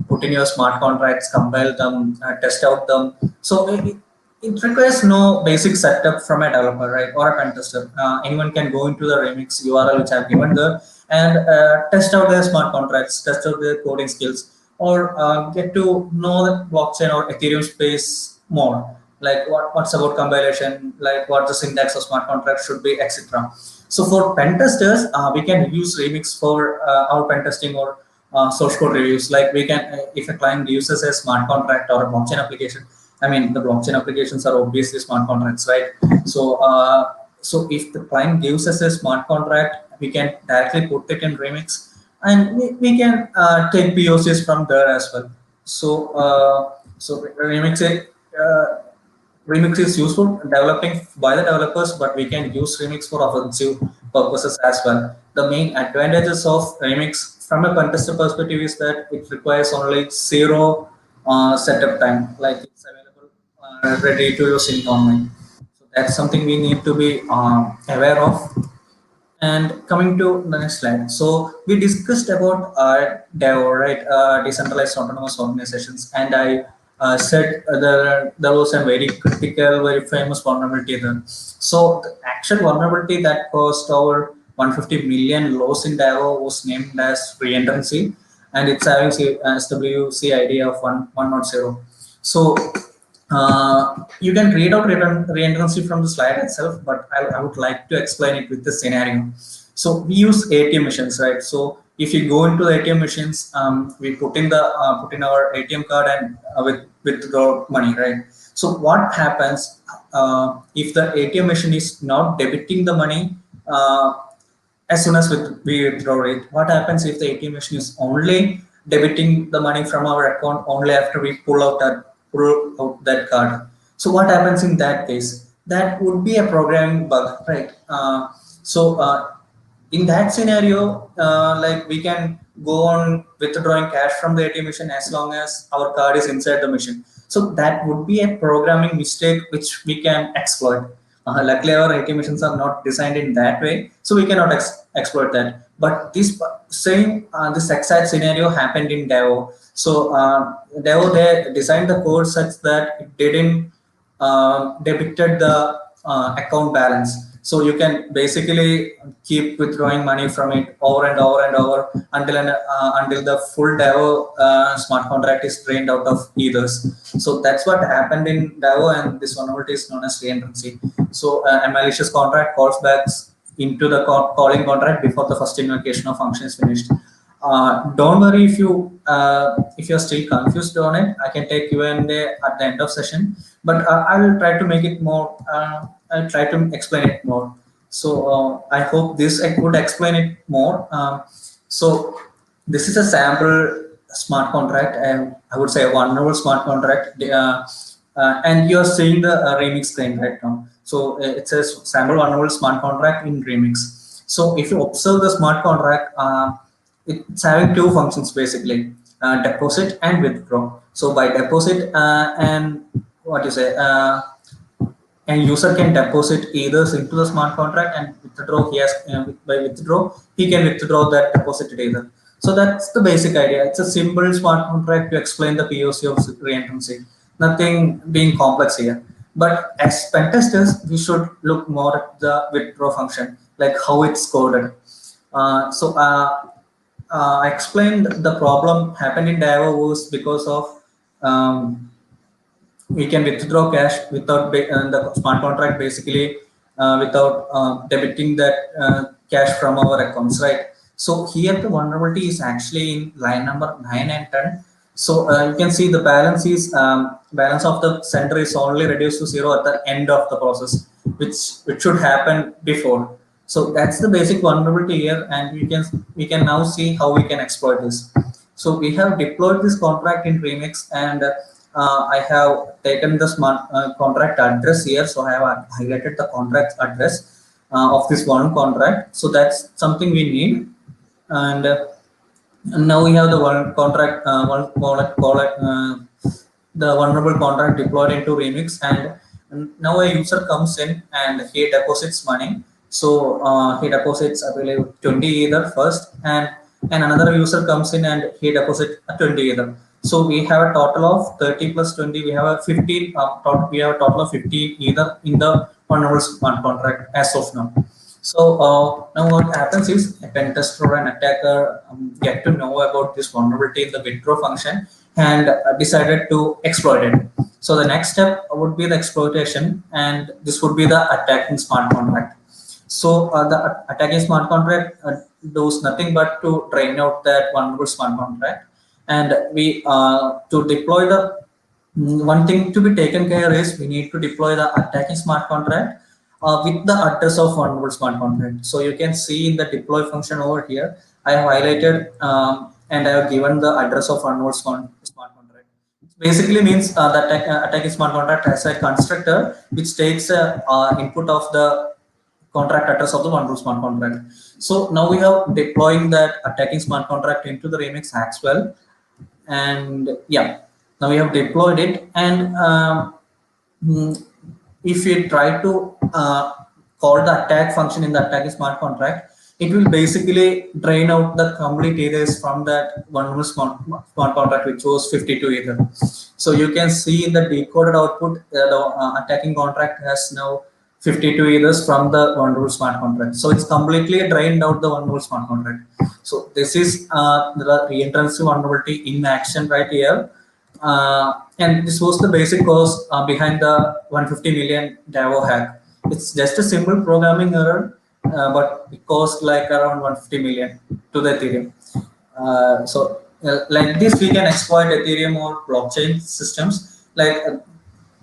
put in your smart contracts, compile them, test out them. So it requires no basic setup from a developer, right, or a pen tester. Anyone can go into the Remix URL which I've given there and test out their smart contracts, test out their coding skills, or get to know the blockchain or Ethereum space more, like what's about compilation, like what the syntax of smart contract should be, etc. So for pen testers, we can use Remix for our pen testing or source code reviews. Like we can, if a client uses a smart contract or a blockchain application, I mean the blockchain applications are obviously smart contracts, right? So so if the client gives us a smart contract, we can directly put it in Remix, and we can take POCs from there as well. So so Remix it. Remix is useful developing by the developers, but we can use Remix for offensive purposes as well. The main advantages of Remix from a contester perspective is that it requires only zero setup time, like it's available ready to use in online. So that's something we need to be aware of. And coming to the next slide, so we discussed about DAO, right? Decentralized autonomous organizations, and I said there was a very critical, very famous vulnerability there. So the actual vulnerability that caused our 150 million loss in DAO was named as Reentrancy, and it's having SWC ID of 110. So you can read out reentrancy from the slide itself, but I would like to explain it with the scenario. So we use ATM machines, right? So if you go into the ATM machines, we put in our ATM card and withdraw money, right? So what happens if the ATM machine is not debiting the money as soon as we withdraw it? What happens if the ATM machine is only debiting the money from our account only after we pull out that card? So what happens in that case? That would be a programming bug, right? In that scenario, like we can go on withdrawing cash from the ATM machine as long as our card is inside the machine. So that would be a programming mistake which we can exploit. Luckily, our ATM machines are not designed in that way, so we cannot exploit that. But this exact scenario happened in DAO. So DAO, they designed the code such that it didn't debited the account balance. So you can basically keep withdrawing money from it over and over and over until the full DAO smart contract is drained out of ethers. So that's what happened in DAO, and this vulnerability is known as reentrancy. So a malicious contract calls back into the calling contract before the first invocation of function is finished. Don't worry if you're still confused on it. I can take Q&A at the end of session, but I will try to make it more. I'll try to explain it more. So I hope I could explain it more. So this is a sample smart contract, and I would say a vulnerable smart contract. And you're seeing the Remix screen right now. So it's a sample vulnerable smart contract in Remix. So if you observe the smart contract, it's having two functions basically, deposit and withdraw. So by deposit and what you say, and user can deposit either into the smart contract, and withdraw he can withdraw that deposited either. So that's the basic idea. It's a simple smart contract to explain the POC of reentrancy. Nothing being complex here. But as pen testers, we should look more at the withdraw function, like how it's coded. I explained the problem happened in DAO was because of we can withdraw cash without the smart contract basically without debiting that cash from our accounts, right? So here the vulnerability is actually in line number 9 and 10. So you can see the balance is balance of the sender is only reduced to 0 at the end of the process, which should happen before. So that's the basic vulnerability here, and we can now see how we can exploit this. So we have deployed this contract in Remix, and I have taken the smart contract address here. So I have highlighted the contract address of this one contract. So that's something we need, and now we have the one contract, the vulnerable contract deployed into Remix, and now a user comes in and he deposits money. So he deposits, I believe, 20 Ether first, and another user comes in and he deposits 20 Ether. So we have a total of 30 plus 20. We have a 15. We have a total of 15 Ether in the vulnerable smart contract as of now. So now what happens is a pen tester or an attacker get to know about this vulnerability in the withdraw function and decided to exploit it. So the next step would be the exploitation, and this would be the attacking smart contract. So the attacking smart contract does nothing but to drain out that vulnerable smart contract, and we to deploy the one thing to be taken care is we need to deploy the attacking smart contract with the address of vulnerable smart contract. So you can see in the deploy function over here, I have highlighted and I have given the address of vulnerable smart contract. Basically means that attacking smart contract has a constructor which takes input of the contract address of the vulnerable smart contract. So now we have deploying that attacking smart contract into the Remix as well. And yeah, now we have deployed it, and if we try to call the attack function in the attacking smart contract, it will basically drain out the complete ethers from that vulnerable smart contract, which was 52 ether. So you can see in the decoded output, the attacking contract has now 52 ethers from the vulnerable smart contract. So it's completely drained out the vulnerable smart contract. So this is the reentrancy vulnerability in action right here. And this was the basic cause behind the 150 million DAO hack. It's just a simple programming error, but it cost like around 150 million to the Ethereum. Like this, we can exploit Ethereum or blockchain systems. Like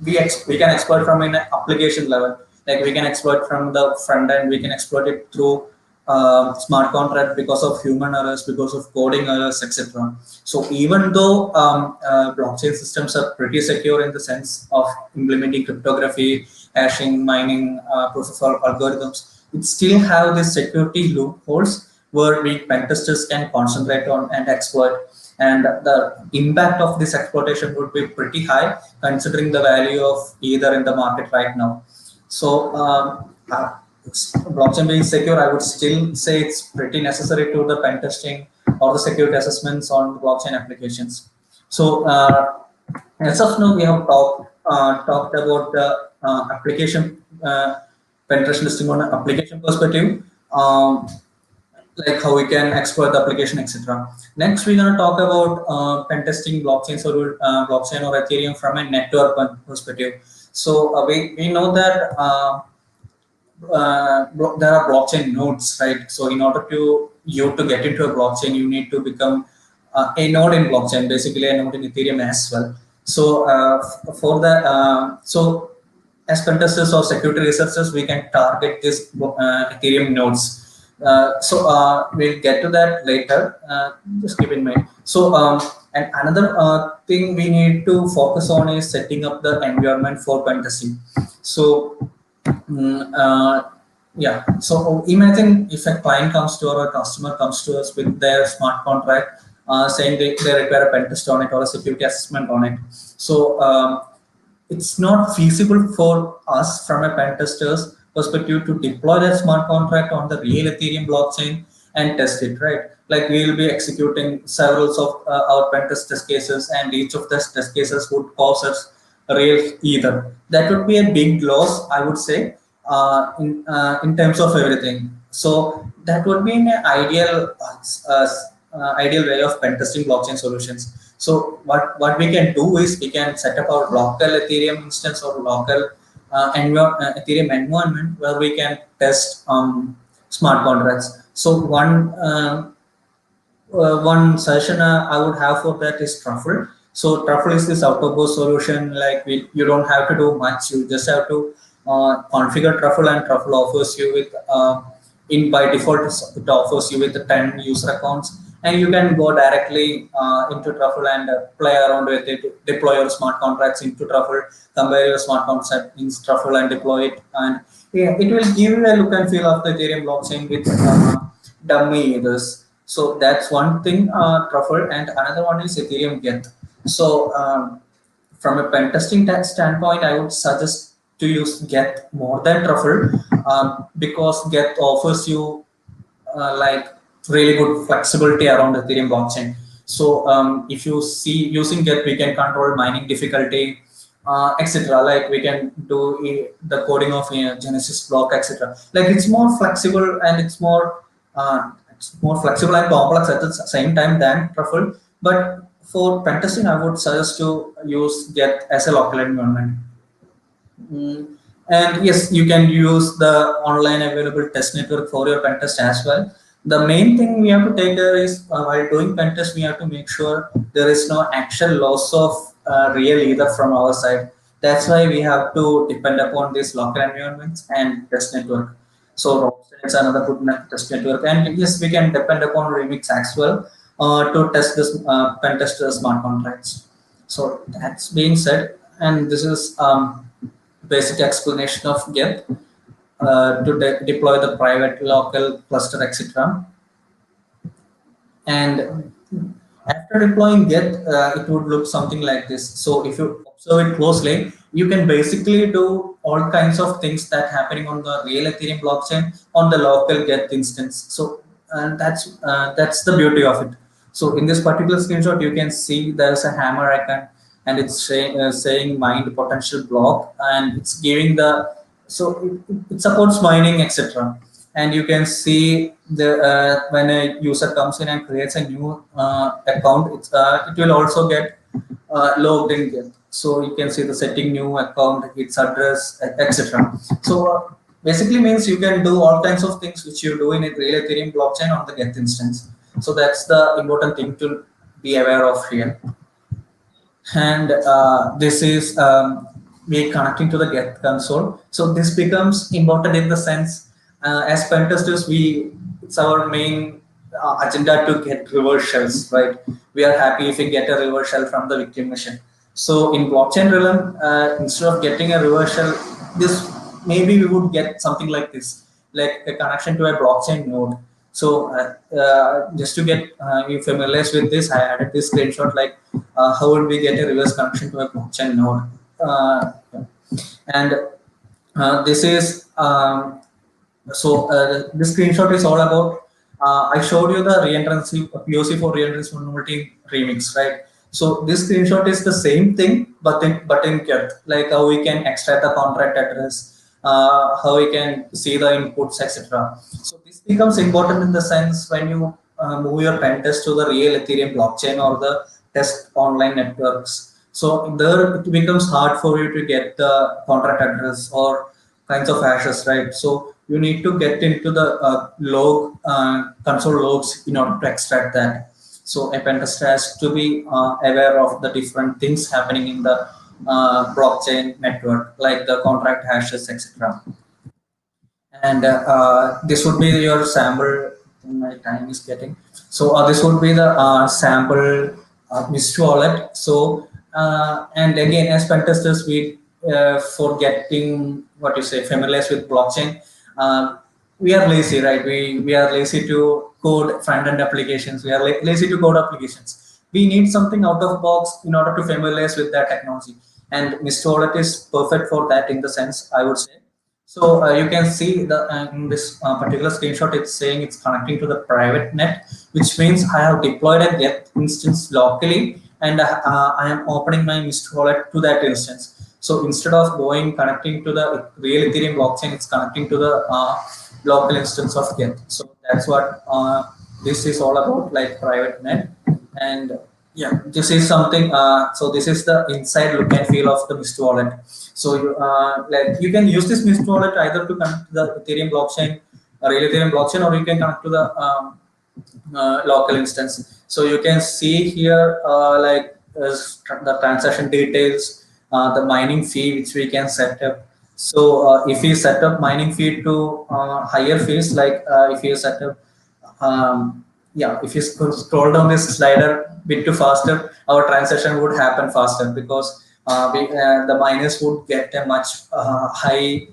we can exploit from an application level. Like we can exploit from the front end. We can exploit it through smart contract because of human errors, because of coding errors, etc. So even though blockchain systems are pretty secure in the sense of implementing cryptography, hashing, mining, proof of algorithms, it still have these security loopholes where we pen testers can concentrate on and exploit. And the impact of this exploitation would be pretty high considering the value of Ether in the market right now. So blockchain being secure, I would still say it's pretty necessary to the pen testing or the security assessments on blockchain applications. So as of now, we have talked about the application penetration testing on an application perspective, like how we can exploit the application, etc. Next, we're going to talk about pen testing blockchain or Ethereum from a network perspective. So we know that there are blockchain nodes, right? So in order to get into a blockchain, you need to become a node in blockchain, basically a node in Ethereum as well. So for that, so as pen testers or security researchers, we can target this Ethereum nodes. We'll get to that later. Just keep in mind. So and another thing we need to focus on is setting up the environment for pen testing. So yeah, so imagine if a client comes to or a customer comes to us with their smart contract saying they require a pen test on it or a security assessment on it. So it's not feasible for us from a pen tester's perspective to deploy that smart contract on the real Ethereum blockchain and test it, right? Like we will be executing several of our pen test cases, and each of the test cases would cause us real Ether. That would be a big loss, I would say, in terms of everything. So that would be an ideal way of pen testing blockchain solutions. So what we can do is we can set up our local Ethereum instance or local Ethereum environment where we can test smart contracts. So one session I would have for that is Truffle. So Truffle is this out-of-box solution. Like you don't have to do much. You just have to configure Truffle, and Truffle offers you with in by default it offers you with the 10 user accounts, and you can go directly into Truffle and play around with it, deploy your smart contracts into Truffle, compare your smart contracts in Truffle and deploy it, and yeah, it will give you a look and feel of the Ethereum blockchain with dummy users. So that's one thing, Truffle, and another one is Ethereum Geth. So from a pen testing standpoint, I would suggest to use Geth more than Truffle because Geth offers you like really good flexibility around Ethereum blockchain. So if you see using Geth, we can control mining difficulty, etc. Like we can do the coding of Genesis block, etc. Like it's more flexible and it's more flexible and complex at the same time than Truffle. But for pen testing, I would suggest to use Geth as a local environment. And yes, you can use the online available test network for your pen test as well. The main thing we have to take care is while doing pen test, we have to make sure there is no actual loss of real ether from our side. That's why we have to depend upon these local environments and test network. So it's another good test network, and yes, we can depend upon Remix as well to test this pen test smart contracts. So that's being said, and this is basic explanation of Geth to deploy the private local cluster, etc. And after deploying Geth, it would look something like this. So if you observe it closely, you can basically do all kinds of things that happening on the real Ethereum blockchain on the local Geth instance. So that's the beauty of it. So in this particular screenshot, you can see there's a hammer icon, and it's saying mined potential block, and it's giving the it supports mining, etc. And you can see the when a user comes in and creates a new account, it will also get logged in Geth. So you can see the setting new account, its address, etc. So basically means you can do all kinds of things which you do in a real Ethereum blockchain on the Geth instance. So that's the important thing to be aware of here. And this is me connecting to the Geth console. So this becomes important in the sense as pen testers, it's our main agenda to get reverse shells, right? We are happy if we get a reverse shell from the victim machine. So in blockchain realm, instead of getting a reverse shell, this maybe we would get something like this, like a connection to a blockchain node. So just to get you familiar with this, I added this screenshot, like how would we get a reverse connection to a blockchain node? And this is this screenshot is all about. I showed you the reentrancy POC for reentrancy vulnerability remix, right? So this screenshot is the same thing, but in Geth, like how we can extract the contract address, how we can see the inputs, etc. So this becomes important in the sense when you move your pen test to the real Ethereum blockchain or the test online networks. So there it becomes hard for you to get the contract address or kinds of hashes, right? So you need to get into the log console logs in order to extract that. So a pen tester has to be aware of the different things happening in the blockchain network, like the contract hashes, etc. And this would be your sample. My time is getting. So this would be the sample MIST wallet. So and again, as pen testers, we for getting what you say familiar with blockchain, we are lazy, right? We are lazy to code front-end applications. We are lazy to code applications. We need something out of box in order to familiarize with that technology. And MIST wallet is perfect for that in the sense, I would say. So you can see the in this particular screenshot, it's saying it's connecting to the private net, which means I have deployed a Geth instance locally, and I am opening my MIST wallet to that instance. So instead of connecting to the real Ethereum blockchain, it's connecting to the local instance of Geth. So that's what this is all about, like private net. And yeah, this is something. So this is the inside look and feel of the MIST wallet. So like you can use this MIST wallet either to connect to the Ethereum blockchain real Ethereum blockchain, or you can connect to the local instance. So you can see here like the transaction details, the mining fee which we can set up. So if we set up mining fee to higher fees, like if you set up if you scroll down this slider a bit too faster, our transaction would happen faster, because the miners would get a much high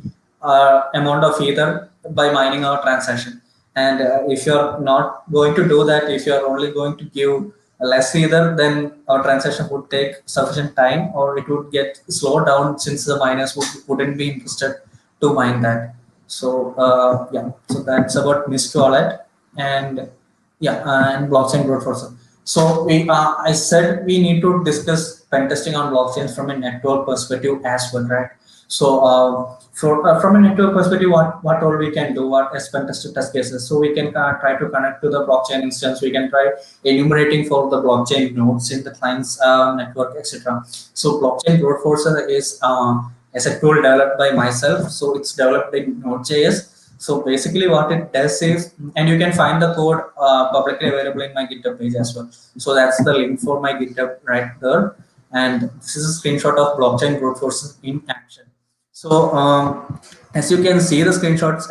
amount of Ether by mining our transaction. And if you're not going to do that, if you're only going to give less Ether, then our transaction would take sufficient time, or it would get slowed down, since the miners wouldn't be interested to mine that. So so that's about NIST wallet. And and blockchain brute force. So I said we need to discuss pen testing on blockchains from a network perspective as well, right? So from a network perspective, what all we can do, what as pen test cases. So we can try to connect to the blockchain instance. We can try enumerating for the blockchain nodes in the client's network, etc. So blockchain brute force is as a tool developed by myself. So it's developed in Node.js. So basically what it does is, and you can find the code publicly available in my GitHub page as well. So that's the link for my GitHub right there. And this is a screenshot of blockchain brute force in action. So as you can see the screenshots,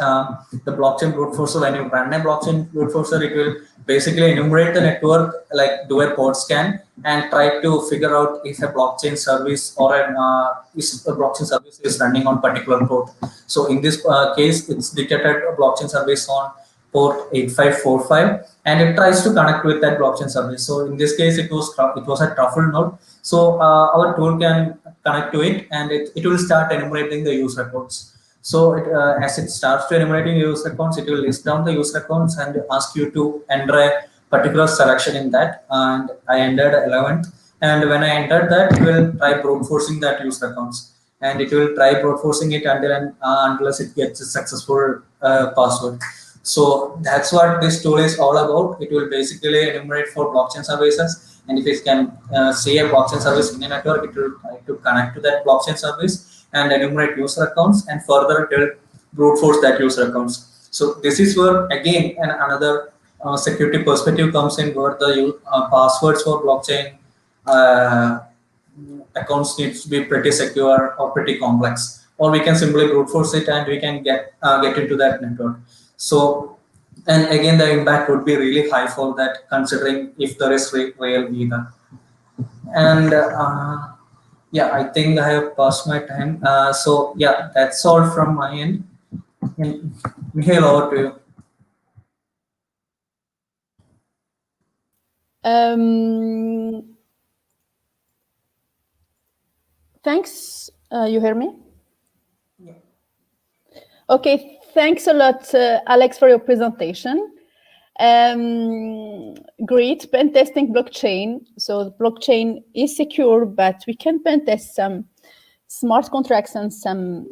the blockchain brute force, when you run a blockchain brute force, it will basically enumerate the network, like do a port scan and try to figure out if a blockchain service or if a blockchain service is running on particular port. So in this case, it's detected a blockchain service on port 8545, and it tries to connect with that blockchain service. So in this case, it was a truffle node. So our tool can connect to it, and it will start enumerating the user accounts. So as it starts to enumerating user accounts, it will list down the user accounts and ask you to enter a particular selection in that. And I entered 11th, and when I entered that, it will try brute forcing that user accounts, and it will try brute forcing it unless it gets a successful password. So that's what this tool is all about. It will basically enumerate for blockchain services, and if it can see a blockchain service in a network, it will try to connect to that blockchain service and enumerate user accounts, and further it will brute force that user accounts. So this is where again another security perspective comes in, where the passwords for blockchain accounts needs to be pretty secure or pretty complex, or we can simply brute force it and we can get into that network. So, and again, the impact would be really high for that, considering if there is real Ether. And I think I have passed my time. So yeah, that's all from my end. And Mihail, over to you. Thanks. You hear me? Yeah. Okay. Thanks a lot, Alex, for your presentation. Great. Pen testing blockchain. So the blockchain is secure, but we can pen test some smart contracts and some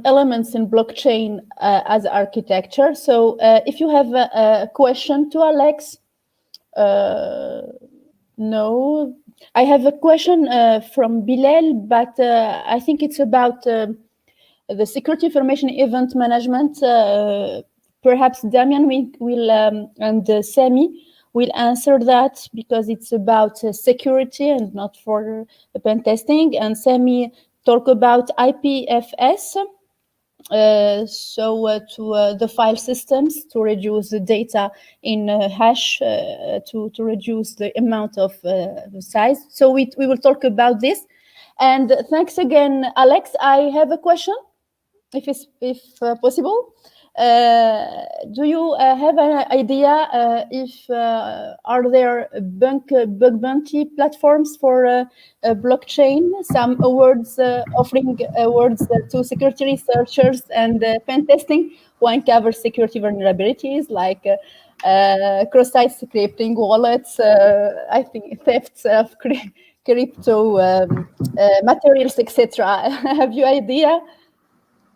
elements in blockchain as architecture. So if you have a question to Alex, no. I have a question from Bilal, but I think it's about the security information event management. Perhaps Damian will and Sami will answer that, because it's about security and not for pen testing. And Sami talk about IPFS. To the file systems to reduce the data in hash, to reduce the amount of the size. So we will talk about this. And thanks again, Alex. I have a question, if possible. Do you have an idea if are there bug bounty platforms for blockchain? Some awards, offering awards to security researchers and pen testing who uncover security vulnerabilities, like cross-site scripting, wallets, I think thefts of crypto materials, etc. Have you idea?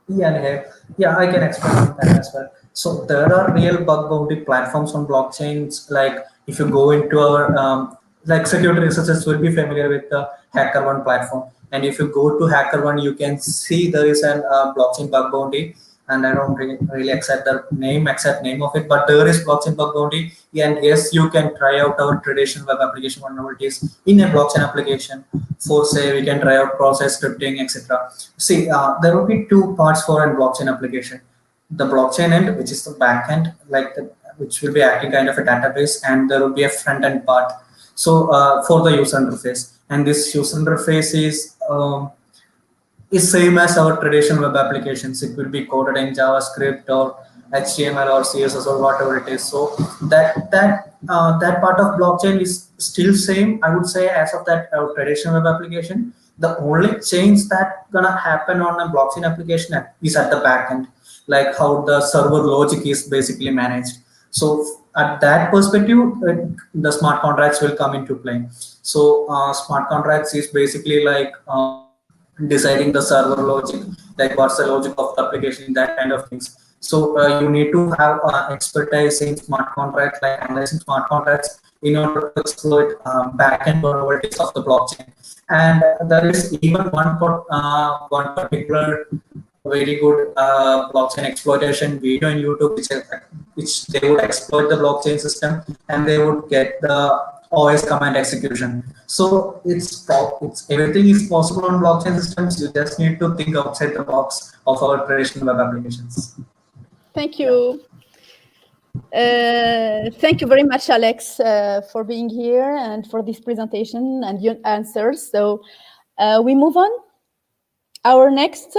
Yeah, I can explain that as well. So there are real bug bounty platforms on blockchains. Like if you go into our like security researchers will be familiar with the HackerOne platform. And if you go to HackerOne, you can see there is an blockchain bug bounty. And I don't really accept the exact name of it, but there is blockchain bug bounty. And yes, you can try out our traditional web application vulnerabilities in a blockchain application. For say, we can try out process scripting, etc. See, there will be two parts for a blockchain application: the blockchain end, which is the back end, which will be acting kind of a database, and there will be a front end part. So for the user interface, and this user interface is same as our traditional web applications. It will be coded in JavaScript or HTML or CSS or whatever it is. So that part of blockchain is still same, I would say, as of that traditional web application. The only change that gonna happen on a blockchain application is at the back end, like how the server logic is basically managed. So at that perspective, the smart contracts will come into play. So smart contracts is basically like deciding the server logic, like what's the logic of the application, that kind of things. So you need to have expertise in smart contracts, like analyzing smart contracts in order to exploit backend vulnerabilities of the blockchain. And there is even one particular very good blockchain exploitation video on YouTube, which they would exploit the blockchain system and they would get the OS command execution. So it's everything is possible on blockchain systems. You just need to think outside the box of our traditional web applications. Thank you. Thank you very much, Alex, for being here and for this presentation and your answers. So we move on. Our next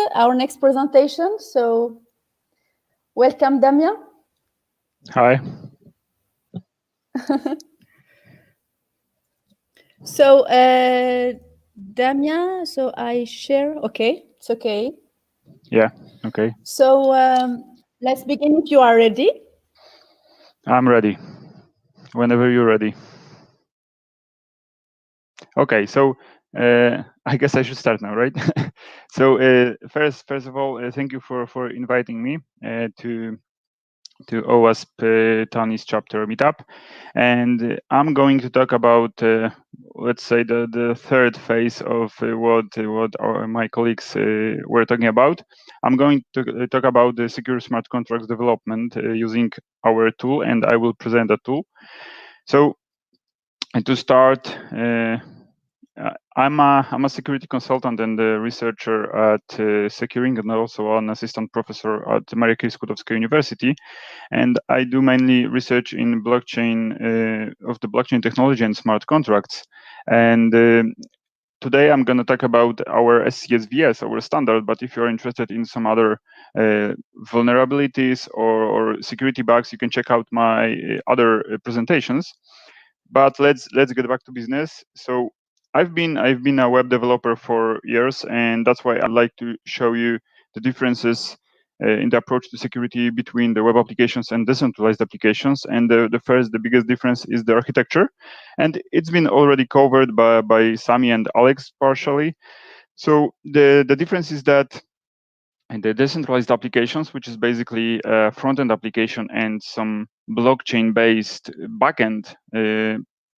presentation. So welcome, Damien. Hi. So Damien, so I share. Okay, it's okay. Yeah. Okay. So let's begin if you are ready. I'm ready. Whenever you're ready. Okay. So I guess I should start now, right? So first of all, thank you for inviting me to OWASP Tunisia Chapter meetup, and I'm going to talk about let's say the third phase of what my colleagues were talking about. I'm going to talk about the secure smart contracts development using our tool, and I will present the tool. So to start, I'm a security consultant and a researcher at Securing, and also an assistant professor at Maria Curie Skłodowska University. And I do mainly research in blockchain of the blockchain technology and smart contracts. And today I'm going to talk about our SCSVS, our standard. But if you're interested in some other vulnerabilities or security bugs, you can check out my other presentations. But let's get back to business. So I've been a web developer for years, and that's why I'd like to show you the differences in the approach to security between the web applications and decentralized applications. And the biggest difference is the architecture, and it's been already covered by Sami and Alex partially. So the difference is that in the decentralized applications, which is basically a front-end application and some blockchain-based backend,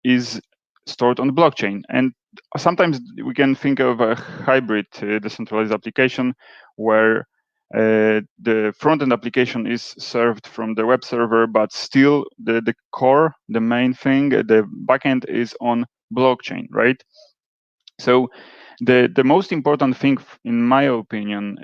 is stored on the blockchain. And sometimes we can think of a hybrid decentralized application where the front-end application is served from the web server, but still the core, the main thing, the backend is on blockchain, right? So the most important thing, in my opinion,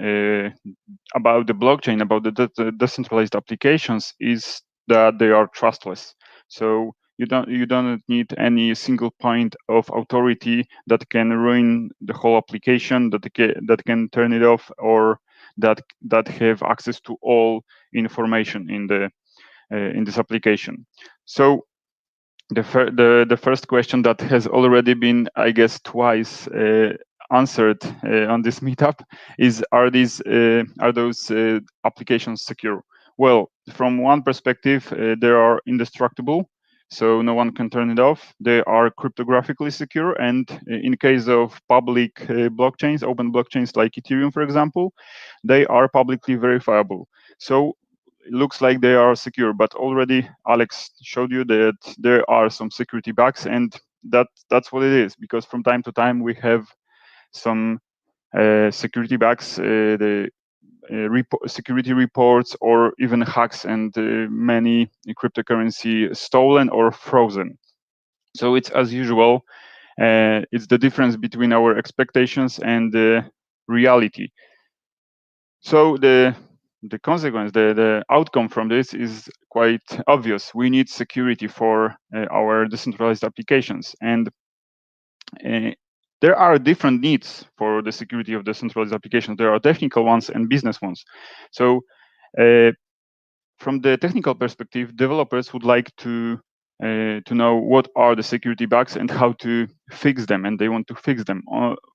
about the blockchain, about the decentralized applications, is that they are trustless. So you don't need any single point of authority that can ruin the whole application, that can turn it off, or that have access to all information in this application. So the first question that has already been, I guess, twice answered on this meetup is: are those applications secure? Well, from one perspective, they are indestructible, so no one can turn it off. They are cryptographically secure, and in case of public blockchains, open blockchains like Ethereum, for example, they are publicly verifiable. So it looks like they are secure, but already Alex showed you that there are some security bugs, and that's what it is, because from time to time we have some security bugs, the security reports, or even hacks, and many cryptocurrency stolen or frozen. So it's as usual. It's the difference between our expectations and the reality. So the consequence, the outcome from this is quite obvious. We need security for our decentralized applications, and there are different needs for the security of decentralized applications. There are technical ones and business ones. So from the technical perspective, developers would like to know what are the security bugs and how to fix them, and they want to fix them.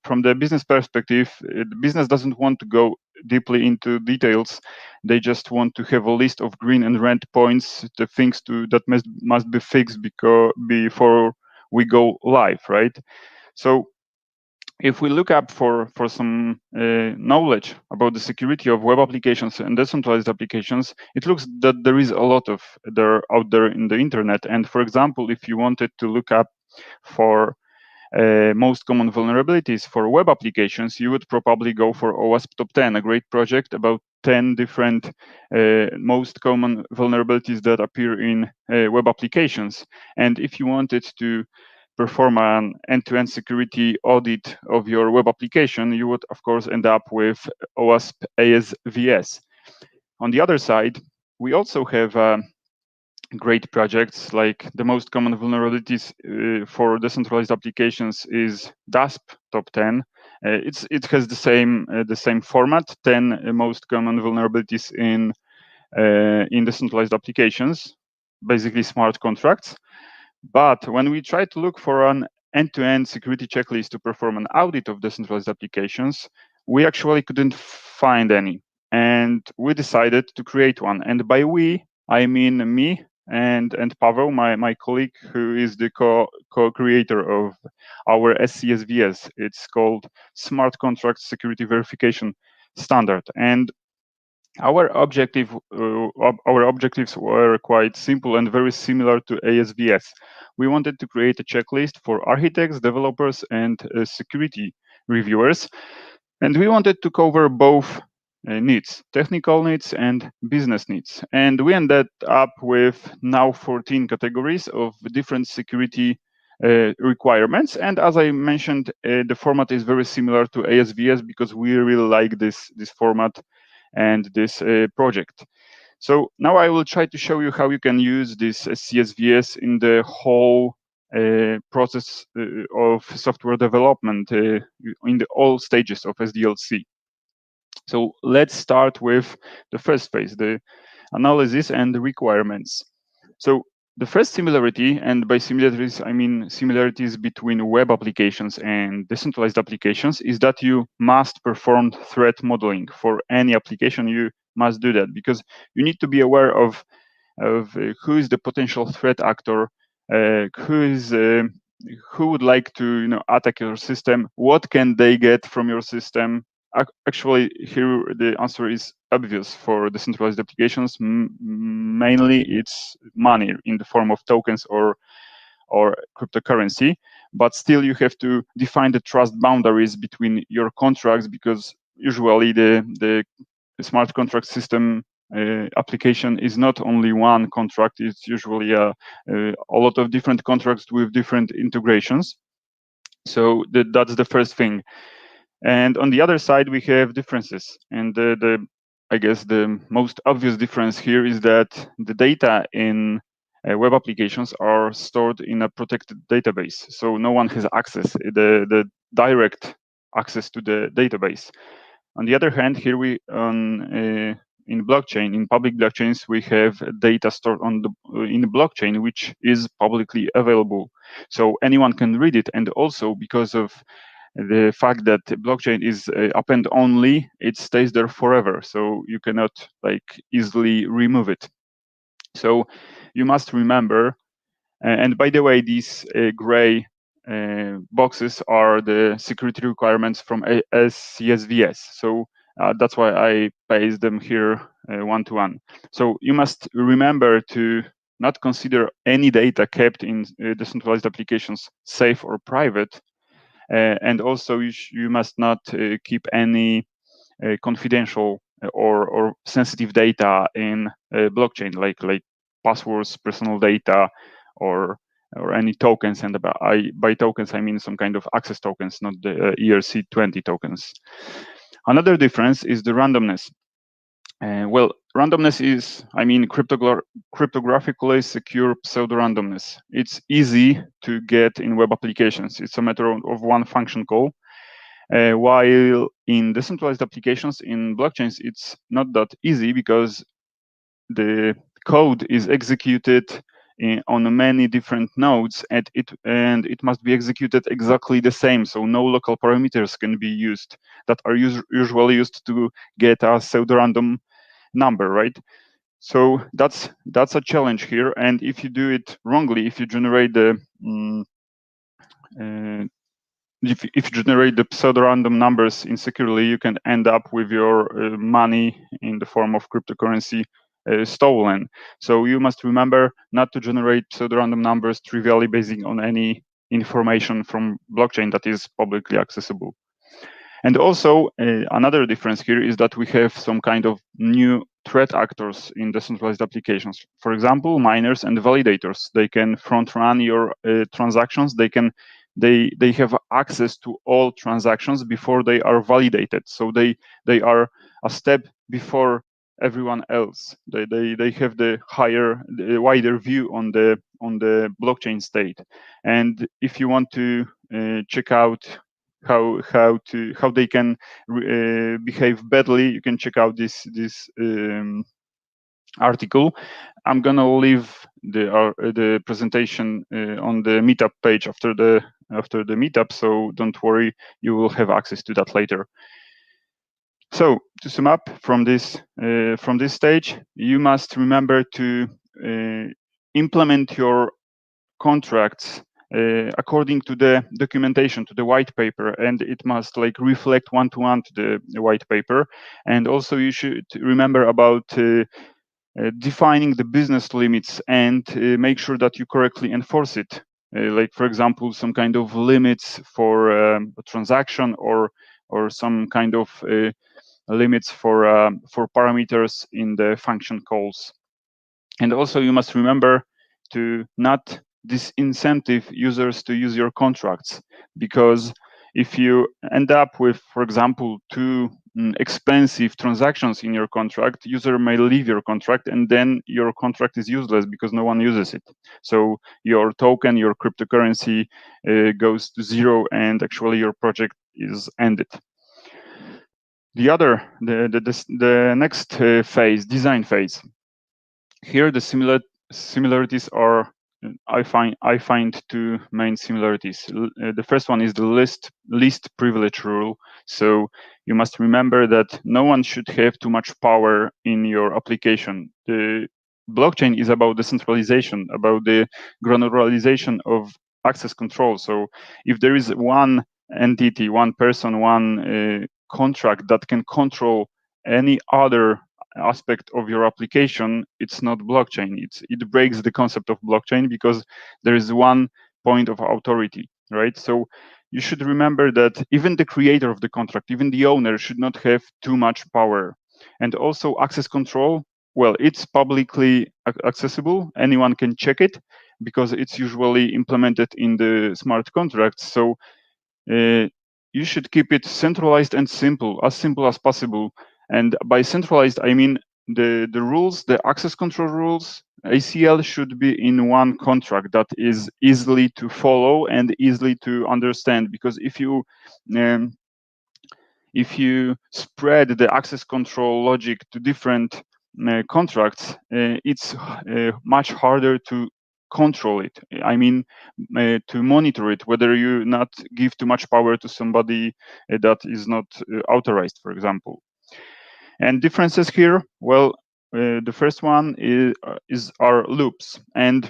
From the business perspective, the business doesn't want to go deeply into details. They just want to have a list of green and red points, the things that must be fixed before we go live, right? So if we look up for some knowledge about the security of web applications and decentralized applications, it looks that there is a lot of out there in the internet. And for example, if you wanted to look up for most common vulnerabilities for web applications, you would probably go for OWASP Top 10, a great project about 10 different most common vulnerabilities that appear in web applications. And if you wanted to perform an end-to-end security audit of your web application, you would, of course, end up with OWASP ASVS. On the other side, we also have great projects, like the most common vulnerabilities for decentralized applications is DASP Top 10. It has the same format, 10 most common vulnerabilities in decentralized applications, basically smart contracts. But when we try to look for an end-to-end security checklist to perform an audit of decentralized applications, we actually couldn't find any. And we decided to create one. And by we, I mean me and Pavel, my colleague, who is the co-creator of our SCSVS. It's called Smart Contract Security Verification Standard. And our objectives were quite simple and very similar to ASVS. We wanted to create a checklist for architects, developers, and security reviewers. And we wanted to cover both needs, technical needs and business needs. And we ended up with now 14 categories of different security requirements. And as I mentioned, the format is very similar to ASVS because we really like this format and this project. So now I will try to show you how you can use this CSVS in the whole process of software development in all stages of SDLC. So let's start with the first phase, the analysis and the requirements. So the first similarity, and by similarities, I mean similarities between web applications and decentralized applications, is that you must perform threat modeling. For any application, you must do that because you need to be aware of who is the potential threat actor, who would like to attack your system, what can they get from your system. Actually, here the answer is obvious for decentralized applications. Mainly, it's money in the form of tokens or cryptocurrency. But still, you have to define the trust boundaries between your contracts, because usually the smart contract system application is not only one contract. It's usually a lot of different contracts with different integrations. So that's the first thing. And on the other side, we have differences. And I guess the most obvious difference here is that the data in web applications are stored in a protected database. So no one has access, the direct access to the database. On the other hand, here in blockchain, in public blockchains, we have data stored in the blockchain, which is publicly available. So anyone can read it. And also because of the fact that blockchain is append only, it stays there forever. So you cannot easily remove it. So you must remember, and by the way, these gray boxes are the security requirements from SCSVS. So that's why I paste them here one-to-one. So you must remember to not consider any data kept in decentralized applications safe or private, and also you must not keep any confidential or sensitive data in blockchain, like passwords, personal data, or any tokens. And by tokens, I mean some kind of access tokens, not the ERC20 tokens. Another difference is the randomness. Well, randomness is, I mean, cryptographically secure pseudo-randomness. It's easy to get in web applications. It's a matter of one function call. While in decentralized applications in blockchains, it's not that easy because the code is executed on many different nodes, and it must be executed exactly the same. So no local parameters can be used that are usually used to get a pseudo-random number, right? So that's a challenge here. And if you do it wrongly, if you generate the if you generate the pseudo-random numbers insecurely, you can end up with your money in the form of cryptocurrency stolen. So you must remember not to generate pseudo-random numbers trivially based on any information from blockchain that is publicly accessible. And also another difference here is that we have some kind of new threat actors in decentralized applications. For example, miners and validators. They can front run your transactions. They have access to all transactions before they are validated. So they are a step before everyone else. They have the wider view on the blockchain state. And if you want to check out how they can behave badly, you can check out this article. I'm gonna leave the presentation on the meetup page after the meetup, so don't worry, you will have access to that later. So to sum up from this stage, you must remember to implement your contracts according to the documentation, to the white paper, and it must like reflect one-to-one to the white paper. And also you should remember about defining the business limits and make sure that you correctly enforce it. Like for example, some kind of limits for a transaction or some kind of limits for parameters in the function calls. And also you must remember to not disincentive users to use your contracts, because if you end up with, for example, too expensive transactions in your contract, user may leave your contract and then your contract is useless because no one uses it. So your token, your cryptocurrency goes to zero and actually your project is ended. The next phase, design phase. Here the similarities are, I find two main similarities. The first one is the least privilege rule. So you must remember that no one should have too much power in your application. The blockchain is about decentralization, about the granularization of access control. So if there is one entity, one person, one contract that can control any other aspect of your application, it's not blockchain. It breaks the concept of blockchain because there is one point of authority, right? So you should remember that even the creator of the contract, even the owner, should not have too much power. And also access control, well, it's publicly accessible. Anyone can check it because it's usually implemented in the smart contracts. So you should keep it centralized and simple as possible. And by centralized, I mean the rules, the access control rules, ACL should be in one contract that is easily to follow and easily to understand. Because if you spread the access control logic to different contracts, it's much harder to control it. I mean, to monitor it, whether you not give too much power to somebody that is not authorized, for example. And differences here, well, the first one is our loops. And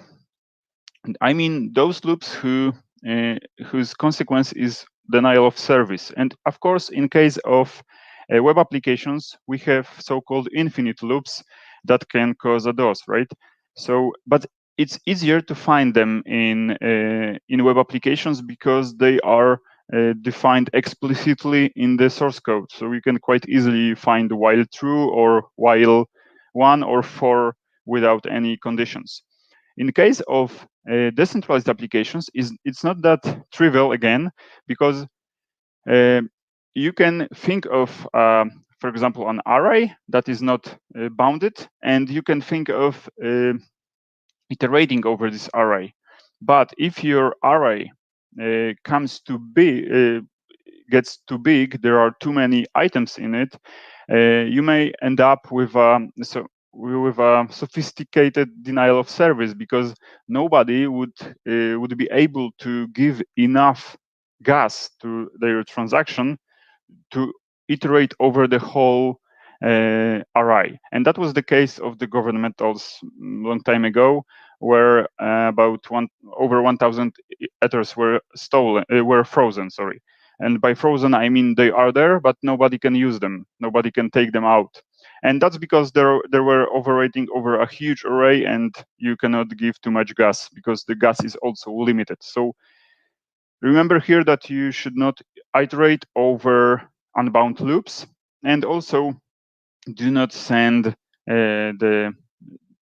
I mean those loops whose consequence is denial of service. And of course, in case of web applications, we have so-called infinite loops that can cause a DOS, right? So, but it's easier to find them in web applications because they are defined explicitly in the source code. So we can quite easily find while true or while 1 or 4 without any conditions. In the case of decentralized applications, it's not that trivial again, because you can think of, for example, an array that is not bounded, and you can think of iterating over this array. But if your array gets too big, there are too many items in it, you may end up with a sophisticated denial of service, because nobody would be able to give enough gas to their transaction to iterate over the whole array. And that was the case of the governmentals long time ago, where over 1,000 ethers were frozen. Sorry, and by frozen I mean they are there, but nobody can use them. Nobody can take them out, and that's because they were operating over a huge array, and you cannot give too much gas because the gas is also limited. So remember here that you should not iterate over unbound loops, and also do not send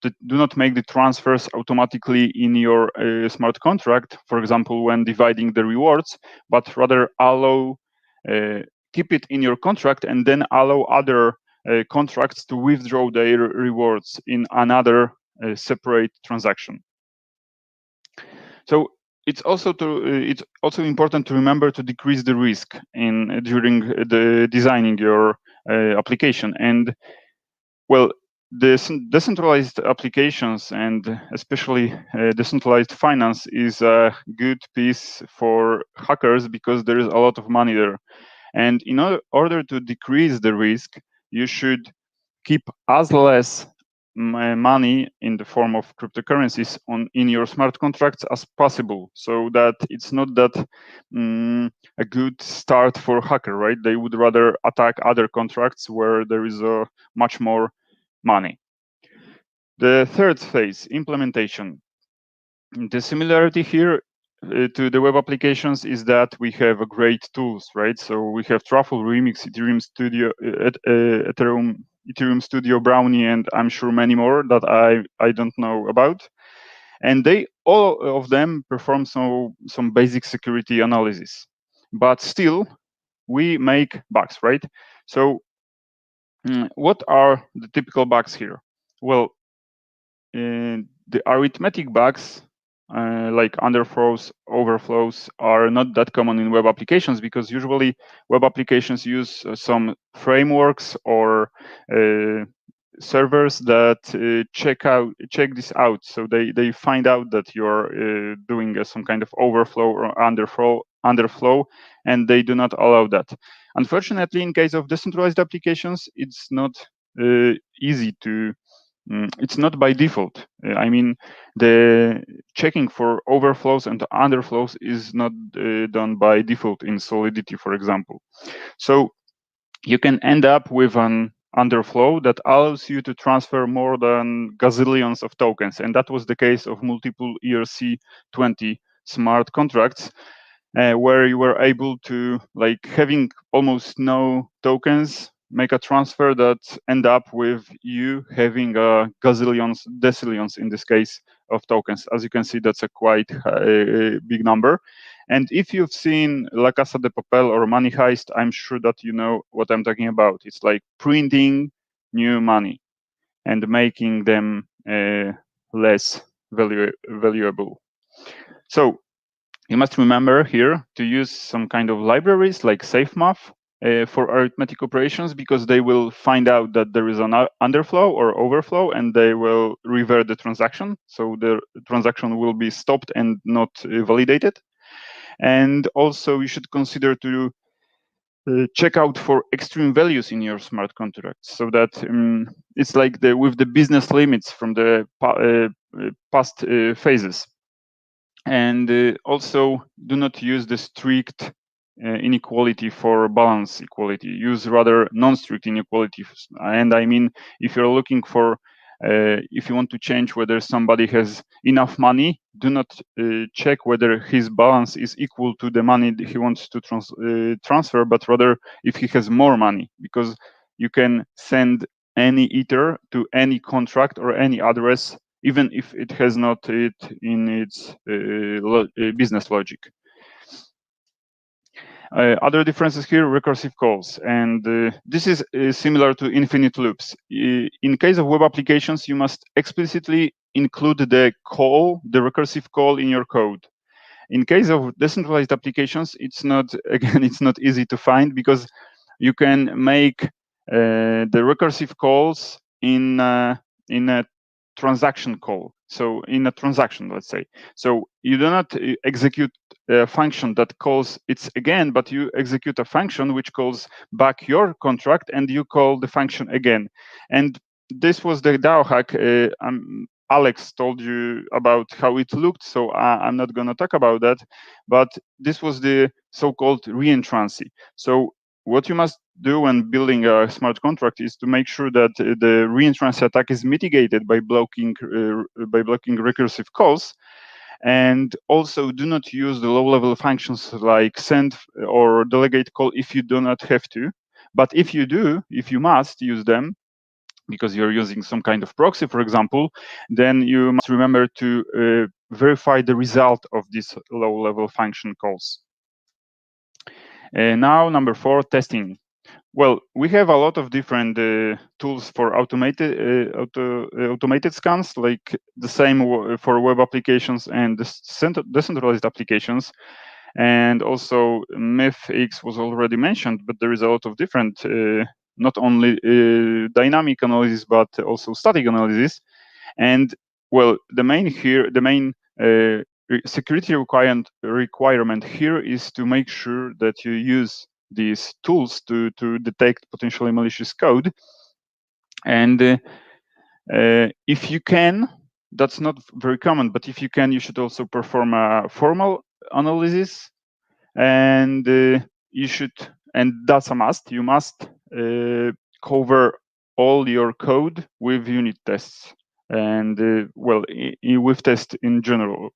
do not make the transfers automatically in your smart contract, for example, when dividing the rewards, but rather keep it in your contract and then allow other contracts to withdraw their rewards in another separate transaction. So it's also important to remember to decrease the risk during the designing your application. And well, the decentralized applications, and especially decentralized finance, is a good piece for hackers because there is a lot of money there. And in order to decrease the risk, you should keep as less money in the form of cryptocurrencies in your smart contracts as possible, so that it's not that a good start for a hacker, right? They would rather attack other contracts where there is much more money. The third phase, implementation. The similarity here to the web applications is that we have great tools, right? So we have Truffle, Remix, Ethereum Studio, Ethereum Studio, Brownie, and I'm sure many more that I don't know about. And all of them perform some basic security analysis, but still we make bugs, right? So what are the typical bugs here? Well, the arithmetic bugs like underflows, overflows are not that common in web applications, because usually web applications use some frameworks or servers that check this out. So they find out that you're doing some kind of overflow or underflow, and they do not allow that. Unfortunately, in case of decentralized applications, it's not easy to. It's not by default. I mean, the checking for overflows and underflows is not done by default in Solidity, for example. So you can end up with an underflow that allows you to transfer more than gazillions of tokens. And that was the case of multiple ERC-20 smart contracts, where you were able to, like, having almost no tokens, make a transfer that end up with you having gazillions, decillions in this case, of tokens. As you can see, that's a quite big number. And if you've seen La Casa de Papel or Money Heist, I'm sure that you know what I'm talking about. It's like printing new money and making them less valuable. So you must remember here to use some kind of libraries like SafeMath for arithmetic operations, because they will find out that there is an underflow or overflow, and they will revert the transaction. So the transaction will be stopped and not validated. And also you should consider to check out for extreme values in your smart contracts, so that it's like with the business limits from the past phases. And also do not use the strict inequality for balance equality. Use rather non-strict inequality. And I mean, if you're looking for If you want to change whether somebody has enough money, do not check whether his balance is equal to the money that he wants to transfer, but rather if he has more money, because you can send any Ether to any contract or any address, even if it has not it in its business logic. Other differences here, recursive calls, and this is similar to infinite loops. In case of web applications, you must explicitly include the call, the recursive call, in your code. In case of decentralized applications, it's not, again, it's not easy to find, because you can make the recursive calls in a transaction call. So in a transaction, let's say. So you do not execute a function that calls it again, but you execute a function which calls back your contract, and you call the function again. And this was the DAO hack. Alex told you about how it looked, so I'm not going to talk about that. But this was the so-called reentrancy. So what you must do when building a smart contract is to make sure that the reentrancy attack is mitigated by blocking recursive calls, and also do not use the low-level functions like send or delegate call if you do not have to. But if you do, if you must use them, because you're using some kind of proxy, for example, then you must remember to verify the result of these low-level function calls. Now, number 4, testing. Well, we have a lot of different tools for automated scans, like the same for web applications and decentralized applications. And also MythX was already mentioned, but there is a lot of different, not only dynamic analysis, but also static analysis. And well, the main security requirement here is to make sure that you use these tools to detect potentially malicious code. And if you can, that's not very common, but if you can, you should also perform a formal analysis, and you should, and that's a must, you must cover all your code with unit tests, and well, with tests in general.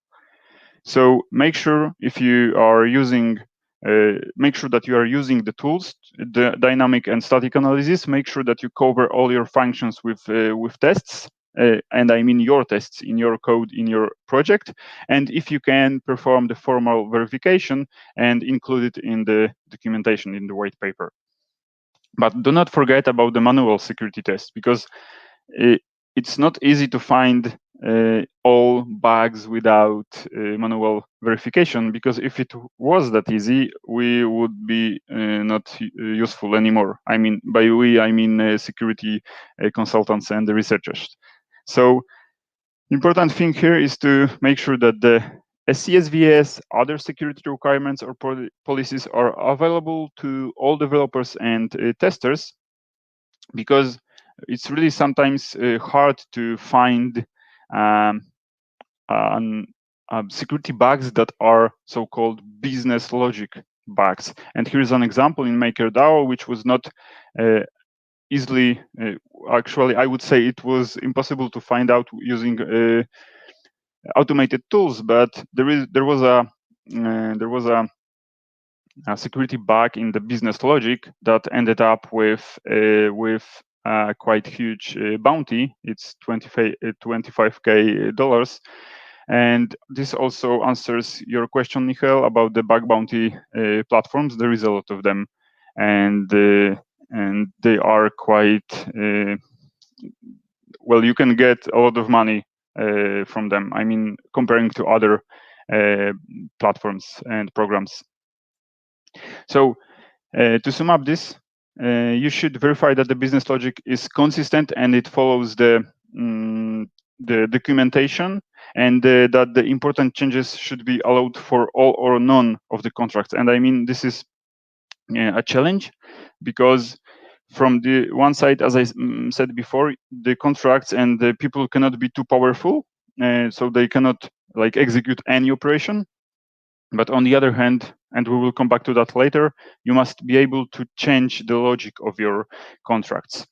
So make sure if you are using, make sure that you are using the tools, the dynamic and static analysis. Make sure that you cover all your functions with tests, and I mean your tests in your code in your project. And if you can, perform the formal verification and include it in the documentation in the white paper. But do not forget about the manual security tests, because it's not easy to find all bugs without manual verification, because if it was that easy, we would be not useful anymore. I mean, by we, I mean security consultants and the researchers. So important thing here is to make sure that the SCSVS, other security requirements or policies are available to all developers and testers, because it's really sometimes hard to find security bugs that are so-called business logic bugs. And here's an example in MakerDAO, which was not easily, actually, I would say it was impossible to find out using automated tools, but there was a security bug in the business logic that ended up with quite huge bounty. It's $25K. And this also answers your question, Michael, about the bug bounty platforms. There is a lot of them, and they are quite well. You can get a lot of money from them. I mean, comparing to other platforms and programs. So to sum up this, you should verify that the business logic is consistent and it follows the documentation, and that the important changes should be allowed for all or none of the contracts. And I mean, this is a challenge, because from the one side, as I said before, the contracts and the people cannot be too powerful, so they cannot like execute any operation. But on the other hand, and we will come back to that later, you must be able to change the logic of your contracts.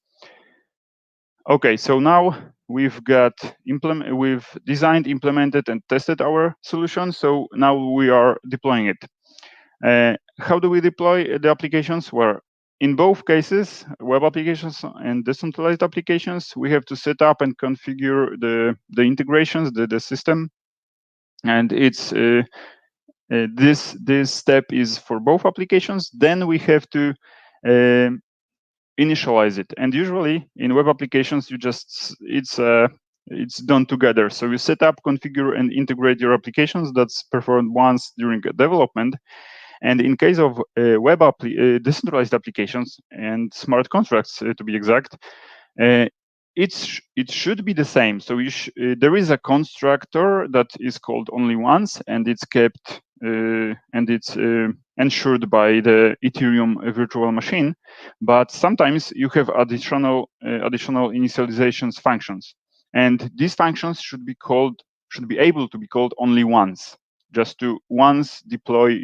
Okay, so now we've designed, implemented, and tested our solution. So now we are deploying it. How do we deploy the applications? Well, in both cases, web applications and decentralized applications, we have to set up and configure the integrations, the system, and it's this step is for both applications. Then we have to initialize it, and usually in web applications, it's done together. So you set up, configure, and integrate your applications. That's performed once during development. And in case of decentralized applications and smart contracts, to be exact, it should be the same. So there is a constructor that is called only once, and it's kept and it's ensured by the Ethereum virtual machine. But sometimes you have additional initializations functions, and these functions should be able to be called only once, just to once deploy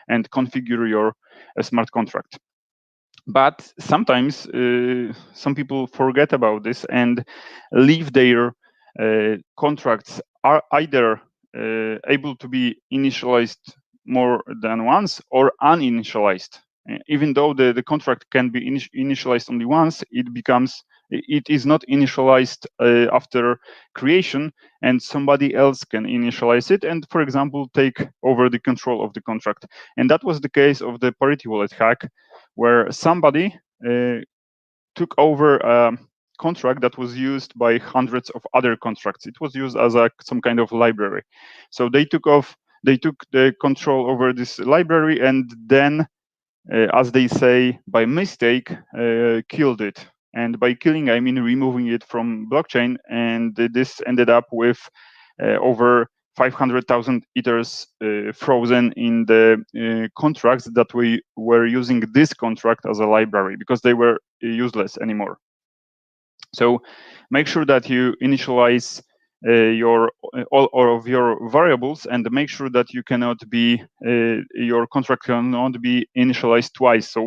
and configure your smart contract. But sometimes some people forget about this and leave their contracts are either able to be initialized more than once or uninitialized. Even though the contract can be initialized only once, it is not initialized after creation, and somebody else can initialize it and, for example, take over the control of the contract. And that was the case of the Parity Wallet hack, where somebody took over a contract that was used by hundreds of other contracts. It was used as some kind of library. So they took the control over this library, and then, as they say, by mistake, killed it. And by killing, I mean removing it from blockchain. And this ended up with over 500,000 ethers frozen in the contracts that we were using this contract as a library, because they were useless anymore. So make sure that you initialize all of your variables, and make sure that you cannot be your contract cannot be initialized twice. So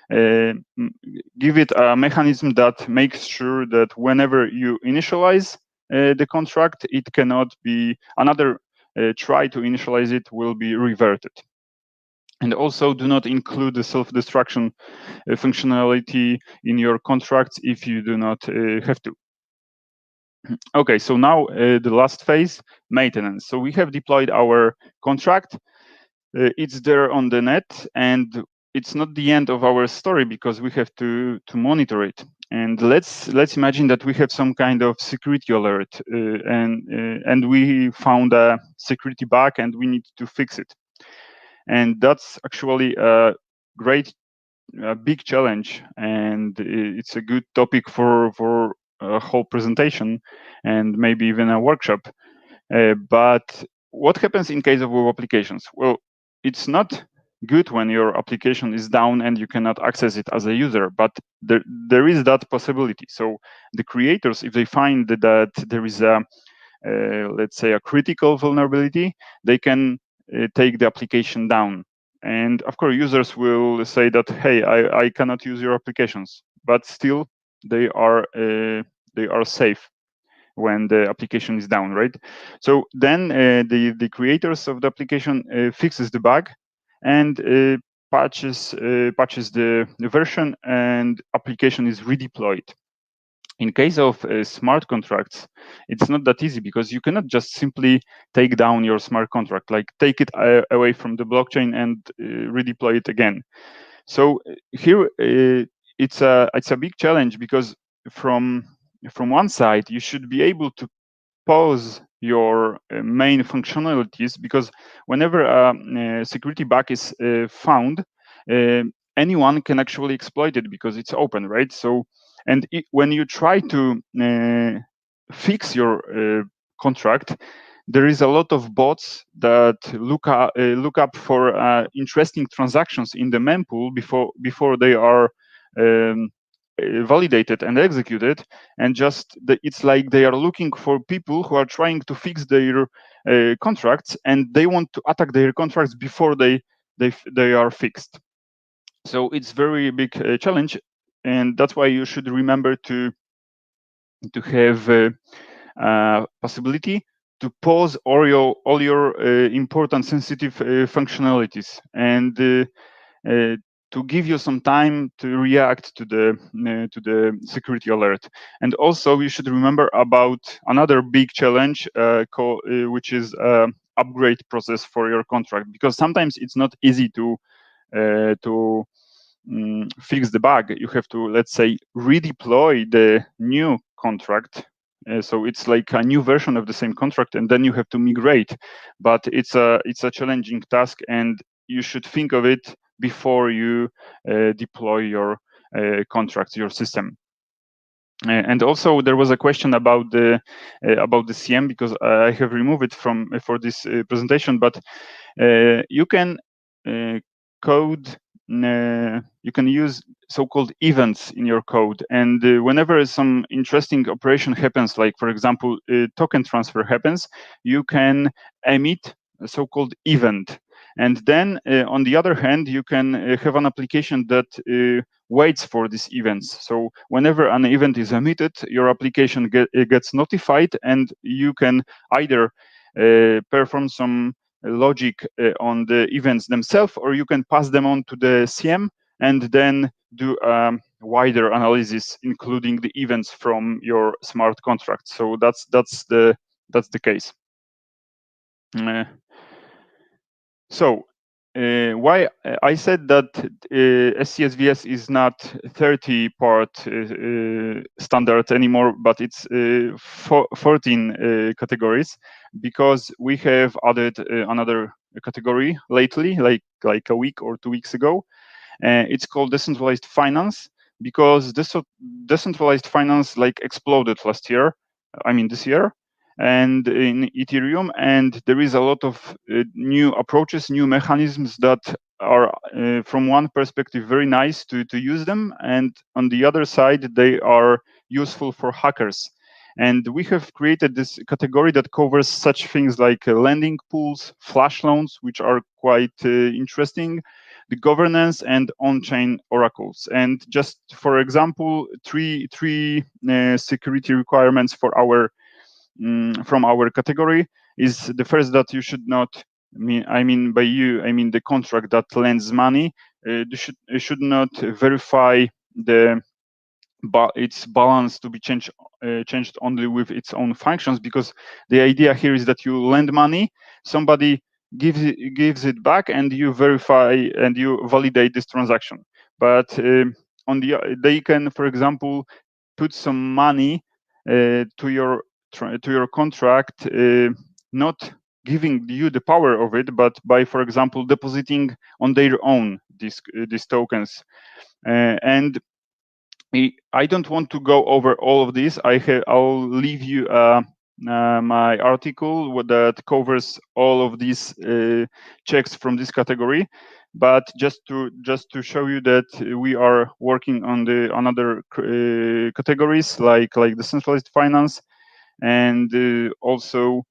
give it a mechanism that makes sure that whenever you initialize the contract, it cannot be another try to initialize it will be reverted. And also, do not include the self-destruction functionality in your contracts if you do not have to. Okay, so now the last phase, maintenance. So we have deployed our contract. It's there on the net, and it's not the end of our story, because we have to monitor it. And let's imagine that we have some kind of security alert, and we found a security bug, and we need to fix it. And that's actually a big challenge, and it's a good topic for a whole presentation and maybe even a workshop. But what happens in case of web applications? Well, it's not good when your application is down and you cannot access it as a user, but there is that possibility. So the creators, if they find that there is let's say a critical vulnerability, they can take the application down. And of course, users will say that, hey, I cannot use your applications, but still they are safe when the application is down, right? So then the creators of the application fixes the bug and patches the version, and application is redeployed. In case of smart contracts, it's not that easy, because you cannot just simply take down your smart contract, like take it away from the blockchain and redeploy it again. So here it's a big challenge, because from one side you should be able to pause your main functionalities, because whenever a security bug is found, anyone can actually exploit it because it's open, right? So, and when you try to fix your contract, there is a lot of bots that look up for interesting transactions in the mempool before they are validated and executed, and it's like they are looking for people who are trying to fix their contracts, and they want to attack their contracts before they are fixed. So it's very big challenge, and that's why you should remember to to have possibility to pause all your important sensitive functionalities, and to give you some time to react to the security alert. And also, you should remember about another big challenge, which is upgrade process for your contract, because sometimes it's not easy to fix the bug. You have to, let's say, redeploy the new contract. So it's like a new version of the same contract, and then you have to migrate. But it's a challenging task, and you should think of it before you deploy your contracts, your system. And also, there was a question about the CM, because I have removed it for this presentation. But you can code. You can use so-called events in your code, and whenever some interesting operation happens, like for example token transfer happens, you can emit a so-called event. And then on the other hand, you can have an application that waits for these events. So whenever an event is emitted, your application gets notified, and you can either perform some logic on the events themselves, or you can pass them on to the CM and then do wider analysis, including the events from your smart contract. So that's the case. So why I said that SCSVS is not 30-part standard anymore, but it's 14 categories, because we have added another category lately, like a week or 2 weeks ago. It's called decentralized finance, because decentralized finance exploded last year. I mean this year, and in Ethereum, and there is a lot of new approaches, new mechanisms that are, from one perspective, very nice to use them, and on the other side, they are useful for hackers. And we have created this category that covers such things like lending pools, flash loans, which are quite interesting, the governance, and on-chain oracles. And just for example, three security requirements for our from our category is the first, that you should not, I mean the contract that lends money, should not verify its balance to be changed only with its own functions, because the idea here is that you lend money, somebody gives it back, and you verify and you validate this transaction. But they can, for example, put some money to your contract, not giving you the power of it, but by, for example, depositing on their own these tokens. And I don't want to go over all of this. I'll leave you my article that covers all of these checks from this category. But just to show you that we are working on the other categories, like decentralized finance, and also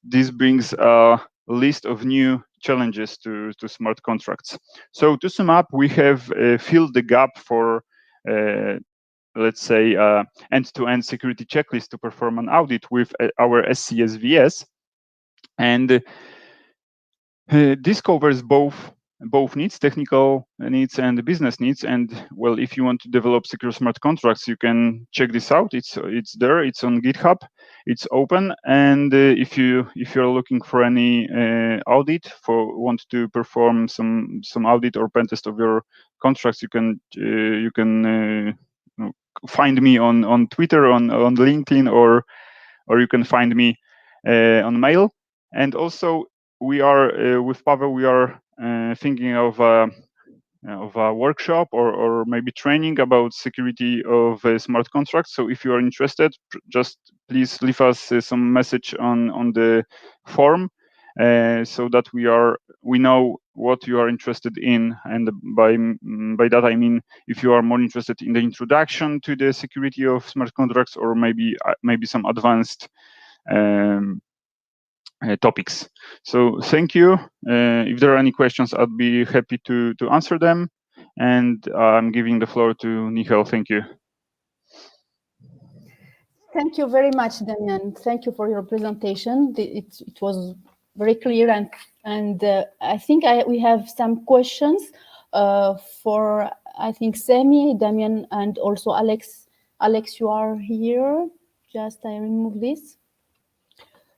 this brings a list of new challenges to smart contracts. So to sum up, we have filled the gap for let's say end-to-end security checklist to perform an audit with our SCSVS, and this covers both needs, technical needs and business needs. And well, if you want to develop secure smart contracts, you can check this out. It's there. It's on GitHub. It's open. And if you're looking for any audit, want to perform some audit or pen test of your contracts, you can find me on Twitter, on LinkedIn, or you can find me on mail. And also, we are with Pavel, we are thinking of a workshop or maybe training about security of smart contracts. So if you are interested, just please leave us some message on the form, so that we know what you are interested in. And by that I mean, if you are more interested in the introduction to the security of smart contracts, or maybe some advanced topics. So thank you. If there are any questions, I'd be happy to answer them. And I'm giving the floor to Michał. Thank you. Thank you very much, Damian. Thank you for your presentation. It was very clear, and I think we have some questions for, I think, Sami, Damian, and also Alex. Alex, you are here. Just I remove this.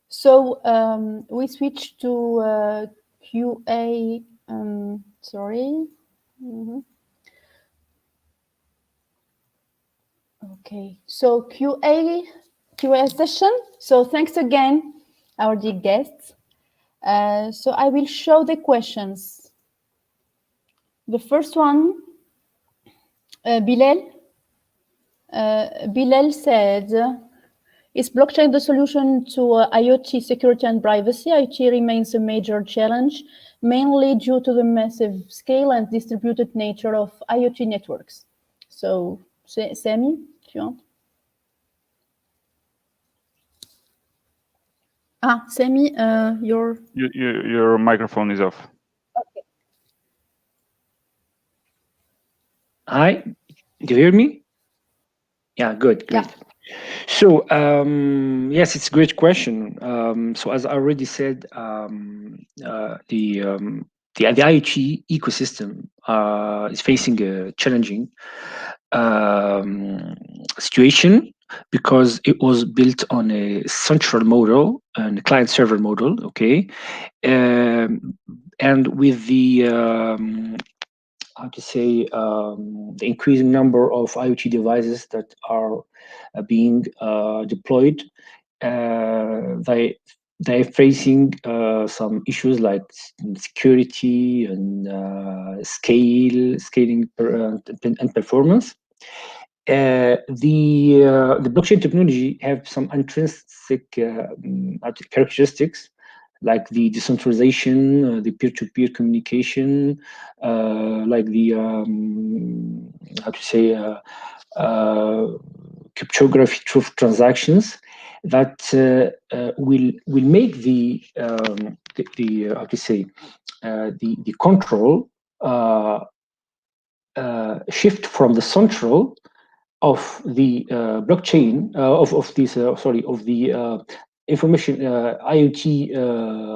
So we switch to QA. Sorry. Okay, so QA session. So thanks again, our dear guests. So I will show the questions. The first one, Bilal. Bilal said, is blockchain the solution to IoT security and privacy? IoT remains a major challenge, mainly due to the massive scale and distributed nature of IoT networks. So, Sami, if you want. Sami, your microphone is off. Okay. Hi, do you hear me? Yeah, good, great. Yeah. So yes, it's a great question. So as I already said, the IoT ecosystem is facing a challenging situation because it was built on a central model and a client server model. Okay, and with the how to say the increasing number of IoT devices that are being deployed, they're facing some issues like security and scaling and performance. The blockchain technology have some intrinsic characteristics like the decentralization, the peer-to-peer communication, like the how to say cryptography of transactions that will make the how to say the control shift from the central of the blockchain of this of the information IoT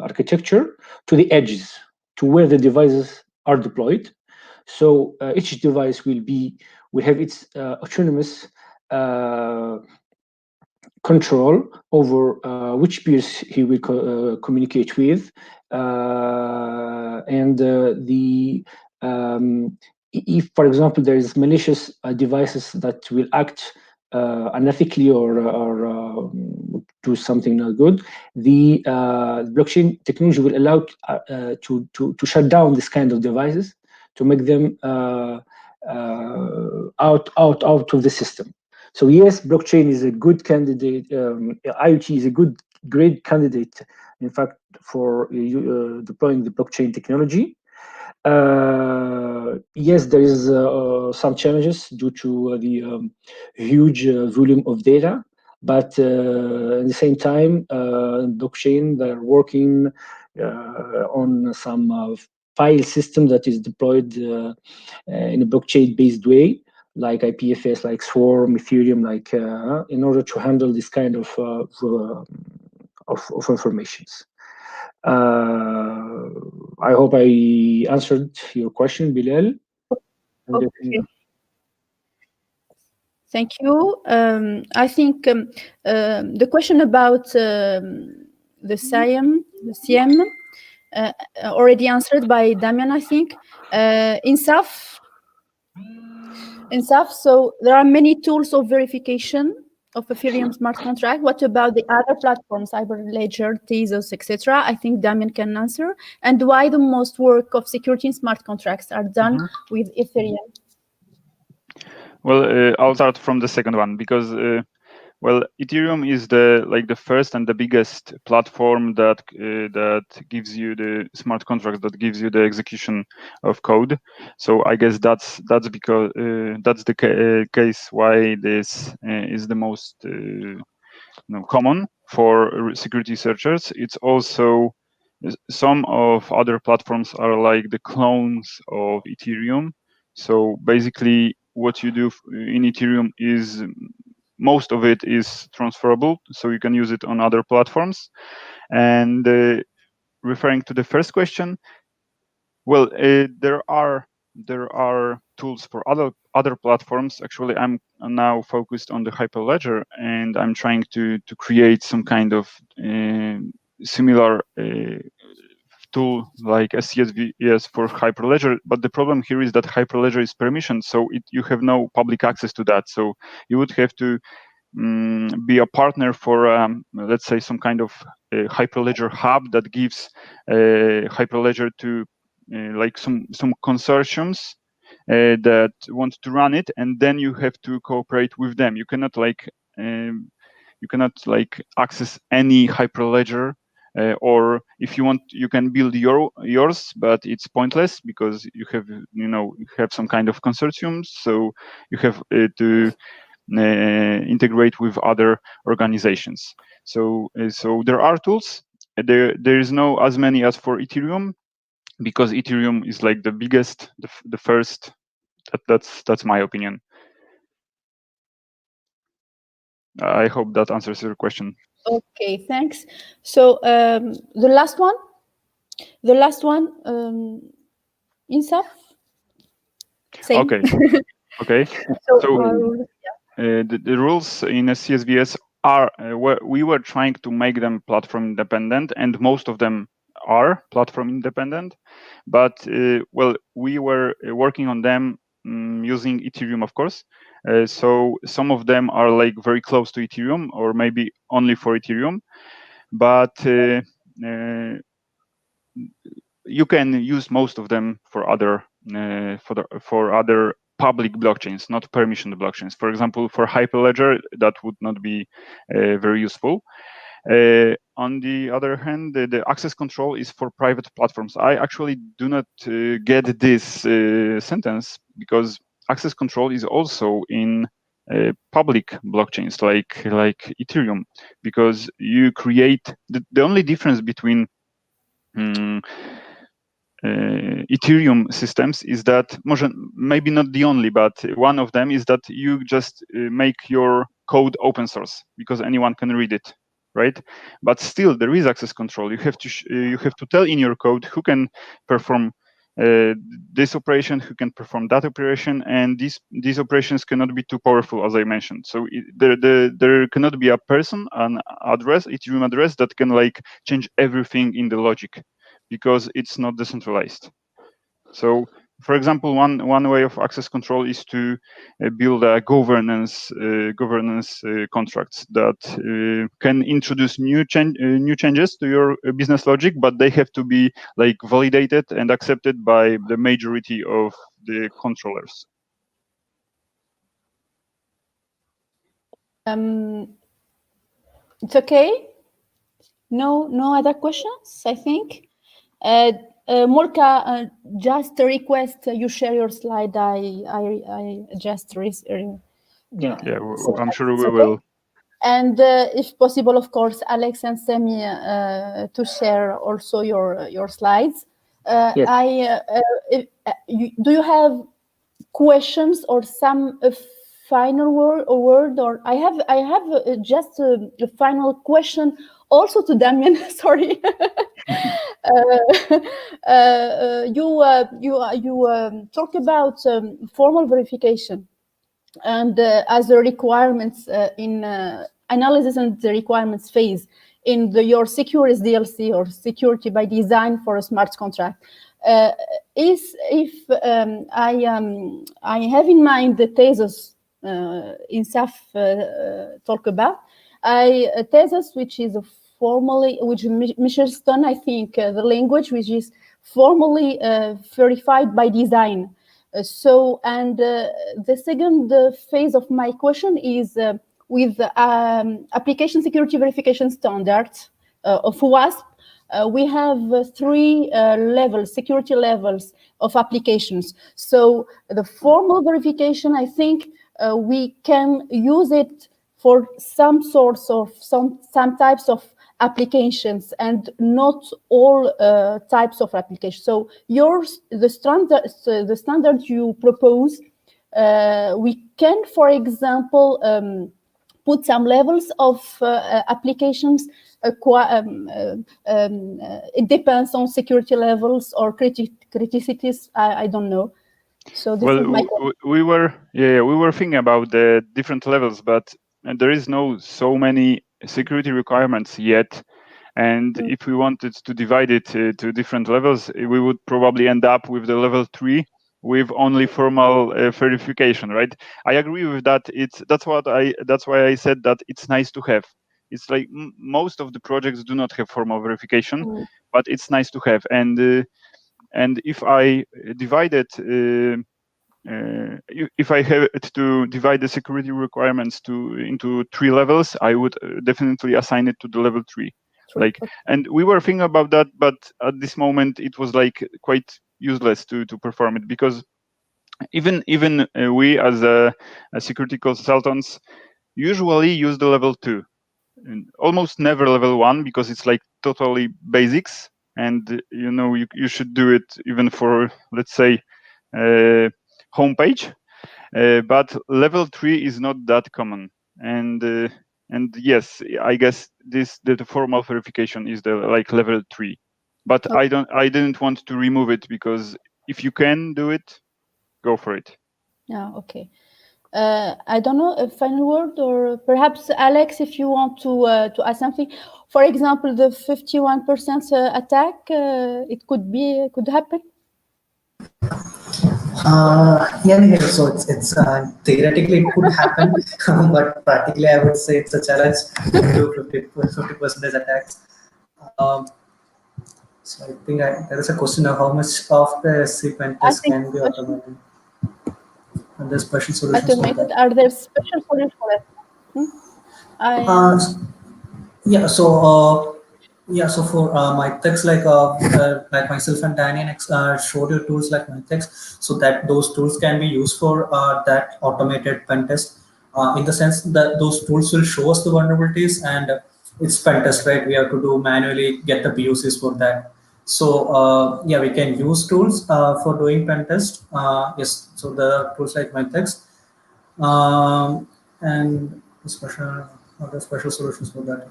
architecture to the edges, to where the devices are deployed. So each device will have its autonomous control over which peers he will communicate with, and if, for example, there is malicious devices that will act unethically or do something not good, the blockchain technology will allow to shut down this kind of devices, to make them out of the system. So yes, blockchain is a good candidate. IoT is a great candidate, in fact, for deploying the blockchain technology. Yes, there is some challenges due to the huge volume of data, but at the same time, blockchain, they're working on some file system that is deployed in a blockchain-based way, like IPFS, like Swarm, Ethereum, like in order to handle this kind of informations. I hope I answered your question, Bilal. Okay. Thank you. I think the question about the SIEM already answered by Damian, I think. In SAF, so there are many tools of verification of Ethereum smart contract. What about the other platforms, Hyperledger, Tezos, etc.? I think Damian can answer. And why the most work of security in smart contracts are done with Ethereum? Well, I'll start from the second one because, well, Ethereum is the first and the biggest platform that gives you the smart contracts, that gives you the execution of code. So I guess that's because that's the case why this is the most common for security searchers. It's also some of other platforms are like the clones of Ethereum. So basically, what you do in Ethereum is most of it is transferable, so you can use it on other platforms. And referring to the first question, well, there are tools for other platforms. Actually, I'm now focused on the Hyperledger, and I'm trying to create some kind of similar tool like a CSVS for Hyperledger. But the problem here is that Hyperledger is permissioned, so you have no public access to that. So you would have to be a partner for, let's say, some kind of Hyperledger hub that gives Hyperledger to like some consortiums that want to run it, and then you have to cooperate with them. You cannot access any Hyperledger, or if you want, you can build yours, but it's pointless because you have some kind of consortium. So you have to integrate with other organizations. So there are tools. There is no as many as for Ethereum, because Ethereum is like the biggest, the first. That's my opinion. I hope that answers your question. Okay, thanks. So the last one, Insaf. Same. Okay. Okay. So the rules in a CSVS are we were trying to make them platform independent, and most of them are platform independent, but well, we were working on them using Ethereum, of course. So some of them are like very close to Ethereum, or maybe only for Ethereum, but you can use most of them for other public blockchains, not permissioned blockchains. For example, for Hyperledger, that would not be very useful. On the other hand, the access control is for private platforms. I actually do not get this sentence, because access control is also in public blockchains like Ethereum, because you create the only difference between Ethereum systems is that, maybe not the only, but one of them is that you just make your code open source because anyone can read it, right? But still, there is access control. You have to tell in your code who can perform this operation, who can perform that operation, and these operations cannot be too powerful, as I mentioned. So there cannot be a person, an address, Ethereum address, that can like change everything in the logic, because it's not decentralized. So, for example, one way of access control is to build a governance contracts that can introduce new changes to your business logic, but they have to be like validated and accepted by the majority of the controllers. It's okay. No other questions, I think. Morka, just a request, you share your slide. I just yeah, I'm sure we will. And if possible, of course, Alex and Sami, to share also your slides. Yes. Do you have questions or some final word? Or I have just a final question also to Damien. Sorry. You talk about formal verification and as the requirements in analysis and the requirements phase in your secure SDLC or security by design for a smart contract. If I have in mind the Tezos Insaf talk about, Tezos, which is which Michelson, I think, the language which is formally verified by design. The second phase of my question is with application security verification standards of OWASP. We have three security levels of applications. So the formal verification, I think we can use it for some sorts of some types of applications and not all types of applications. So the standard you propose, we can, for example, put some levels of applications. It depends on security levels or criticities. I don't know. So this is my we were thinking about the different levels, but there is no so many security requirements yet. And if we wanted to divide it to different levels, we would probably end up with the level 3 with only formal verification, right? I agree with that. That's why I said that it's nice to have. It's like most of the projects do not have formal verification, but it's nice to have. And if I divided if I had to divide the security requirements into 3 levels, I would definitely assign it to the level 3. Like, and we were thinking about that, but at this moment it was like quite useless to perform it, because even we as a security consultants usually use the level 2, and almost never level 1, because it's like totally basics, and you should do it even for, let's say, homepage, but level 3 is not that common. And yes, I guess the formal verification is the level 3, but I didn't want to remove it, because if you can do it, go for it. Yeah, okay. I don't know, a final word, or perhaps Alex, if you want to add something. For example, the 51% attack, it could happen. Yeah, so it's theoretically it could happen, but practically I would say it's a challenge to do 50% attacks. So I think there is a question of how much of the SC pen test can be automated. And there's special solutions for that. Are there special solutions for that? Yeah, so for MyTex, like myself and Danny showed you tools like MyTex, so that those tools can be used for that automated pen test. In the sense that those tools will show us the vulnerabilities, and it's pen test, right? We have to do manually get the POCs for that. So yeah, we can use tools for doing pen test. Yes, so the tools like MyTex, and other special solutions for that.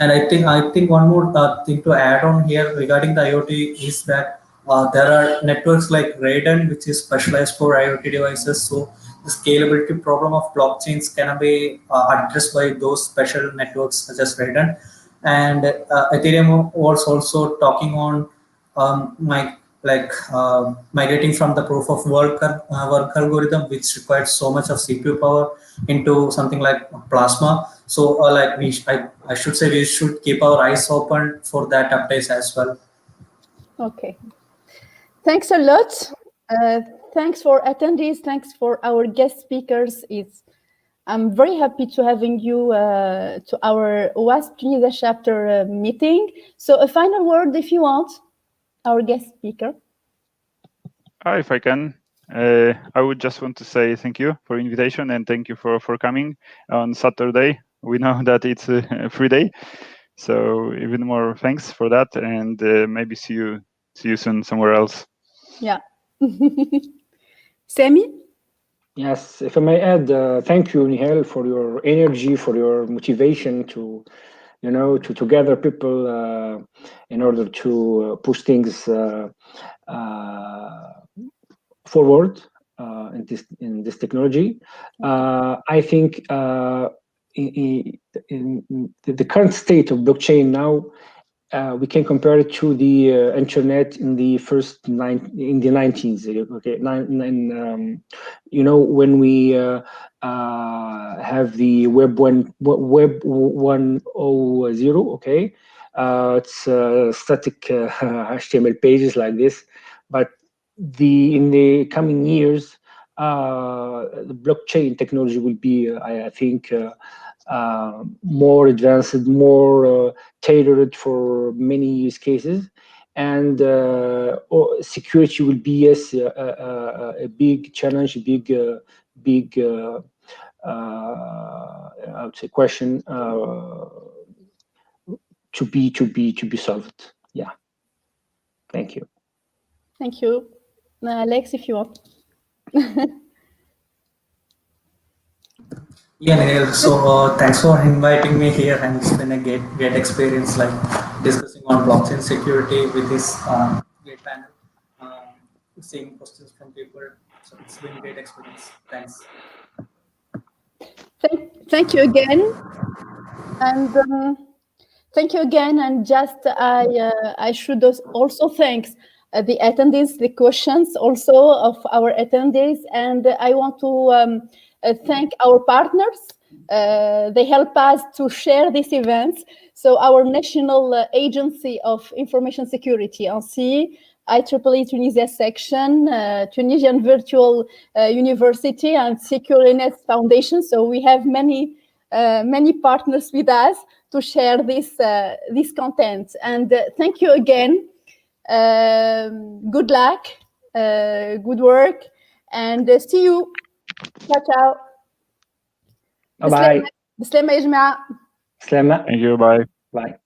And I think one more thing to add on here regarding the IoT is that there are networks like Raiden, which is specialized for IoT devices. So the scalability problem of blockchains can be addressed by those special networks such as Raiden. And Ethereum was also talking on migrating from the proof of work algorithm, which required so much of CPU power, into something like Plasma. So I should say we should keep our eyes open for that updates as well. Okay. Thanks a lot. Thanks for attendees. Thanks for our guest speakers. I'm very happy to having you to our OWASP Tunisia Chapter meeting. So a final word, if you want, our guest speaker. If I can, I would just want to say thank you for invitation, and thank you for coming on Saturday. We know that it's a free day, so even more thanks for that, and maybe see you soon somewhere else. Yeah. Sami? Yes, if I may add, thank you, Nihal, for your energy, for your motivation to gather people in order to push things forward in this technology. I think in the current state of blockchain now, we can compare it to the internet in the in the 19th. Okay, when we have the Web 1.0. Okay, it's static HTML pages like this, but in the coming years, the blockchain technology will be, I think, more advanced, more tailored for many use cases, and security will be, yes, a big challenge, a big I would say question to be solved. Yeah. Thank you. Thank you. Alex, if you want. Yeah, Neil. So thanks for inviting me here, and it's been a great experience, like discussing on blockchain security with this great panel, seeing questions from people. So it's been a great experience. Thanks. Thank you again, and thank you again. And just I should also thank the attendees, the questions also of our attendees, and I want to thank our partners. They help us to share these events. So our National Agency of Information Security, ANSSI, IEEE Tunisia section, Tunisian Virtual University, and SecureNet Foundation. So we have many partners with us to share this content. And thank you again. Good luck, good work, and see you. Ciao, ciao. Bye. بسلامة يا جماعة. سلامة. Thank you. Bye. Bye.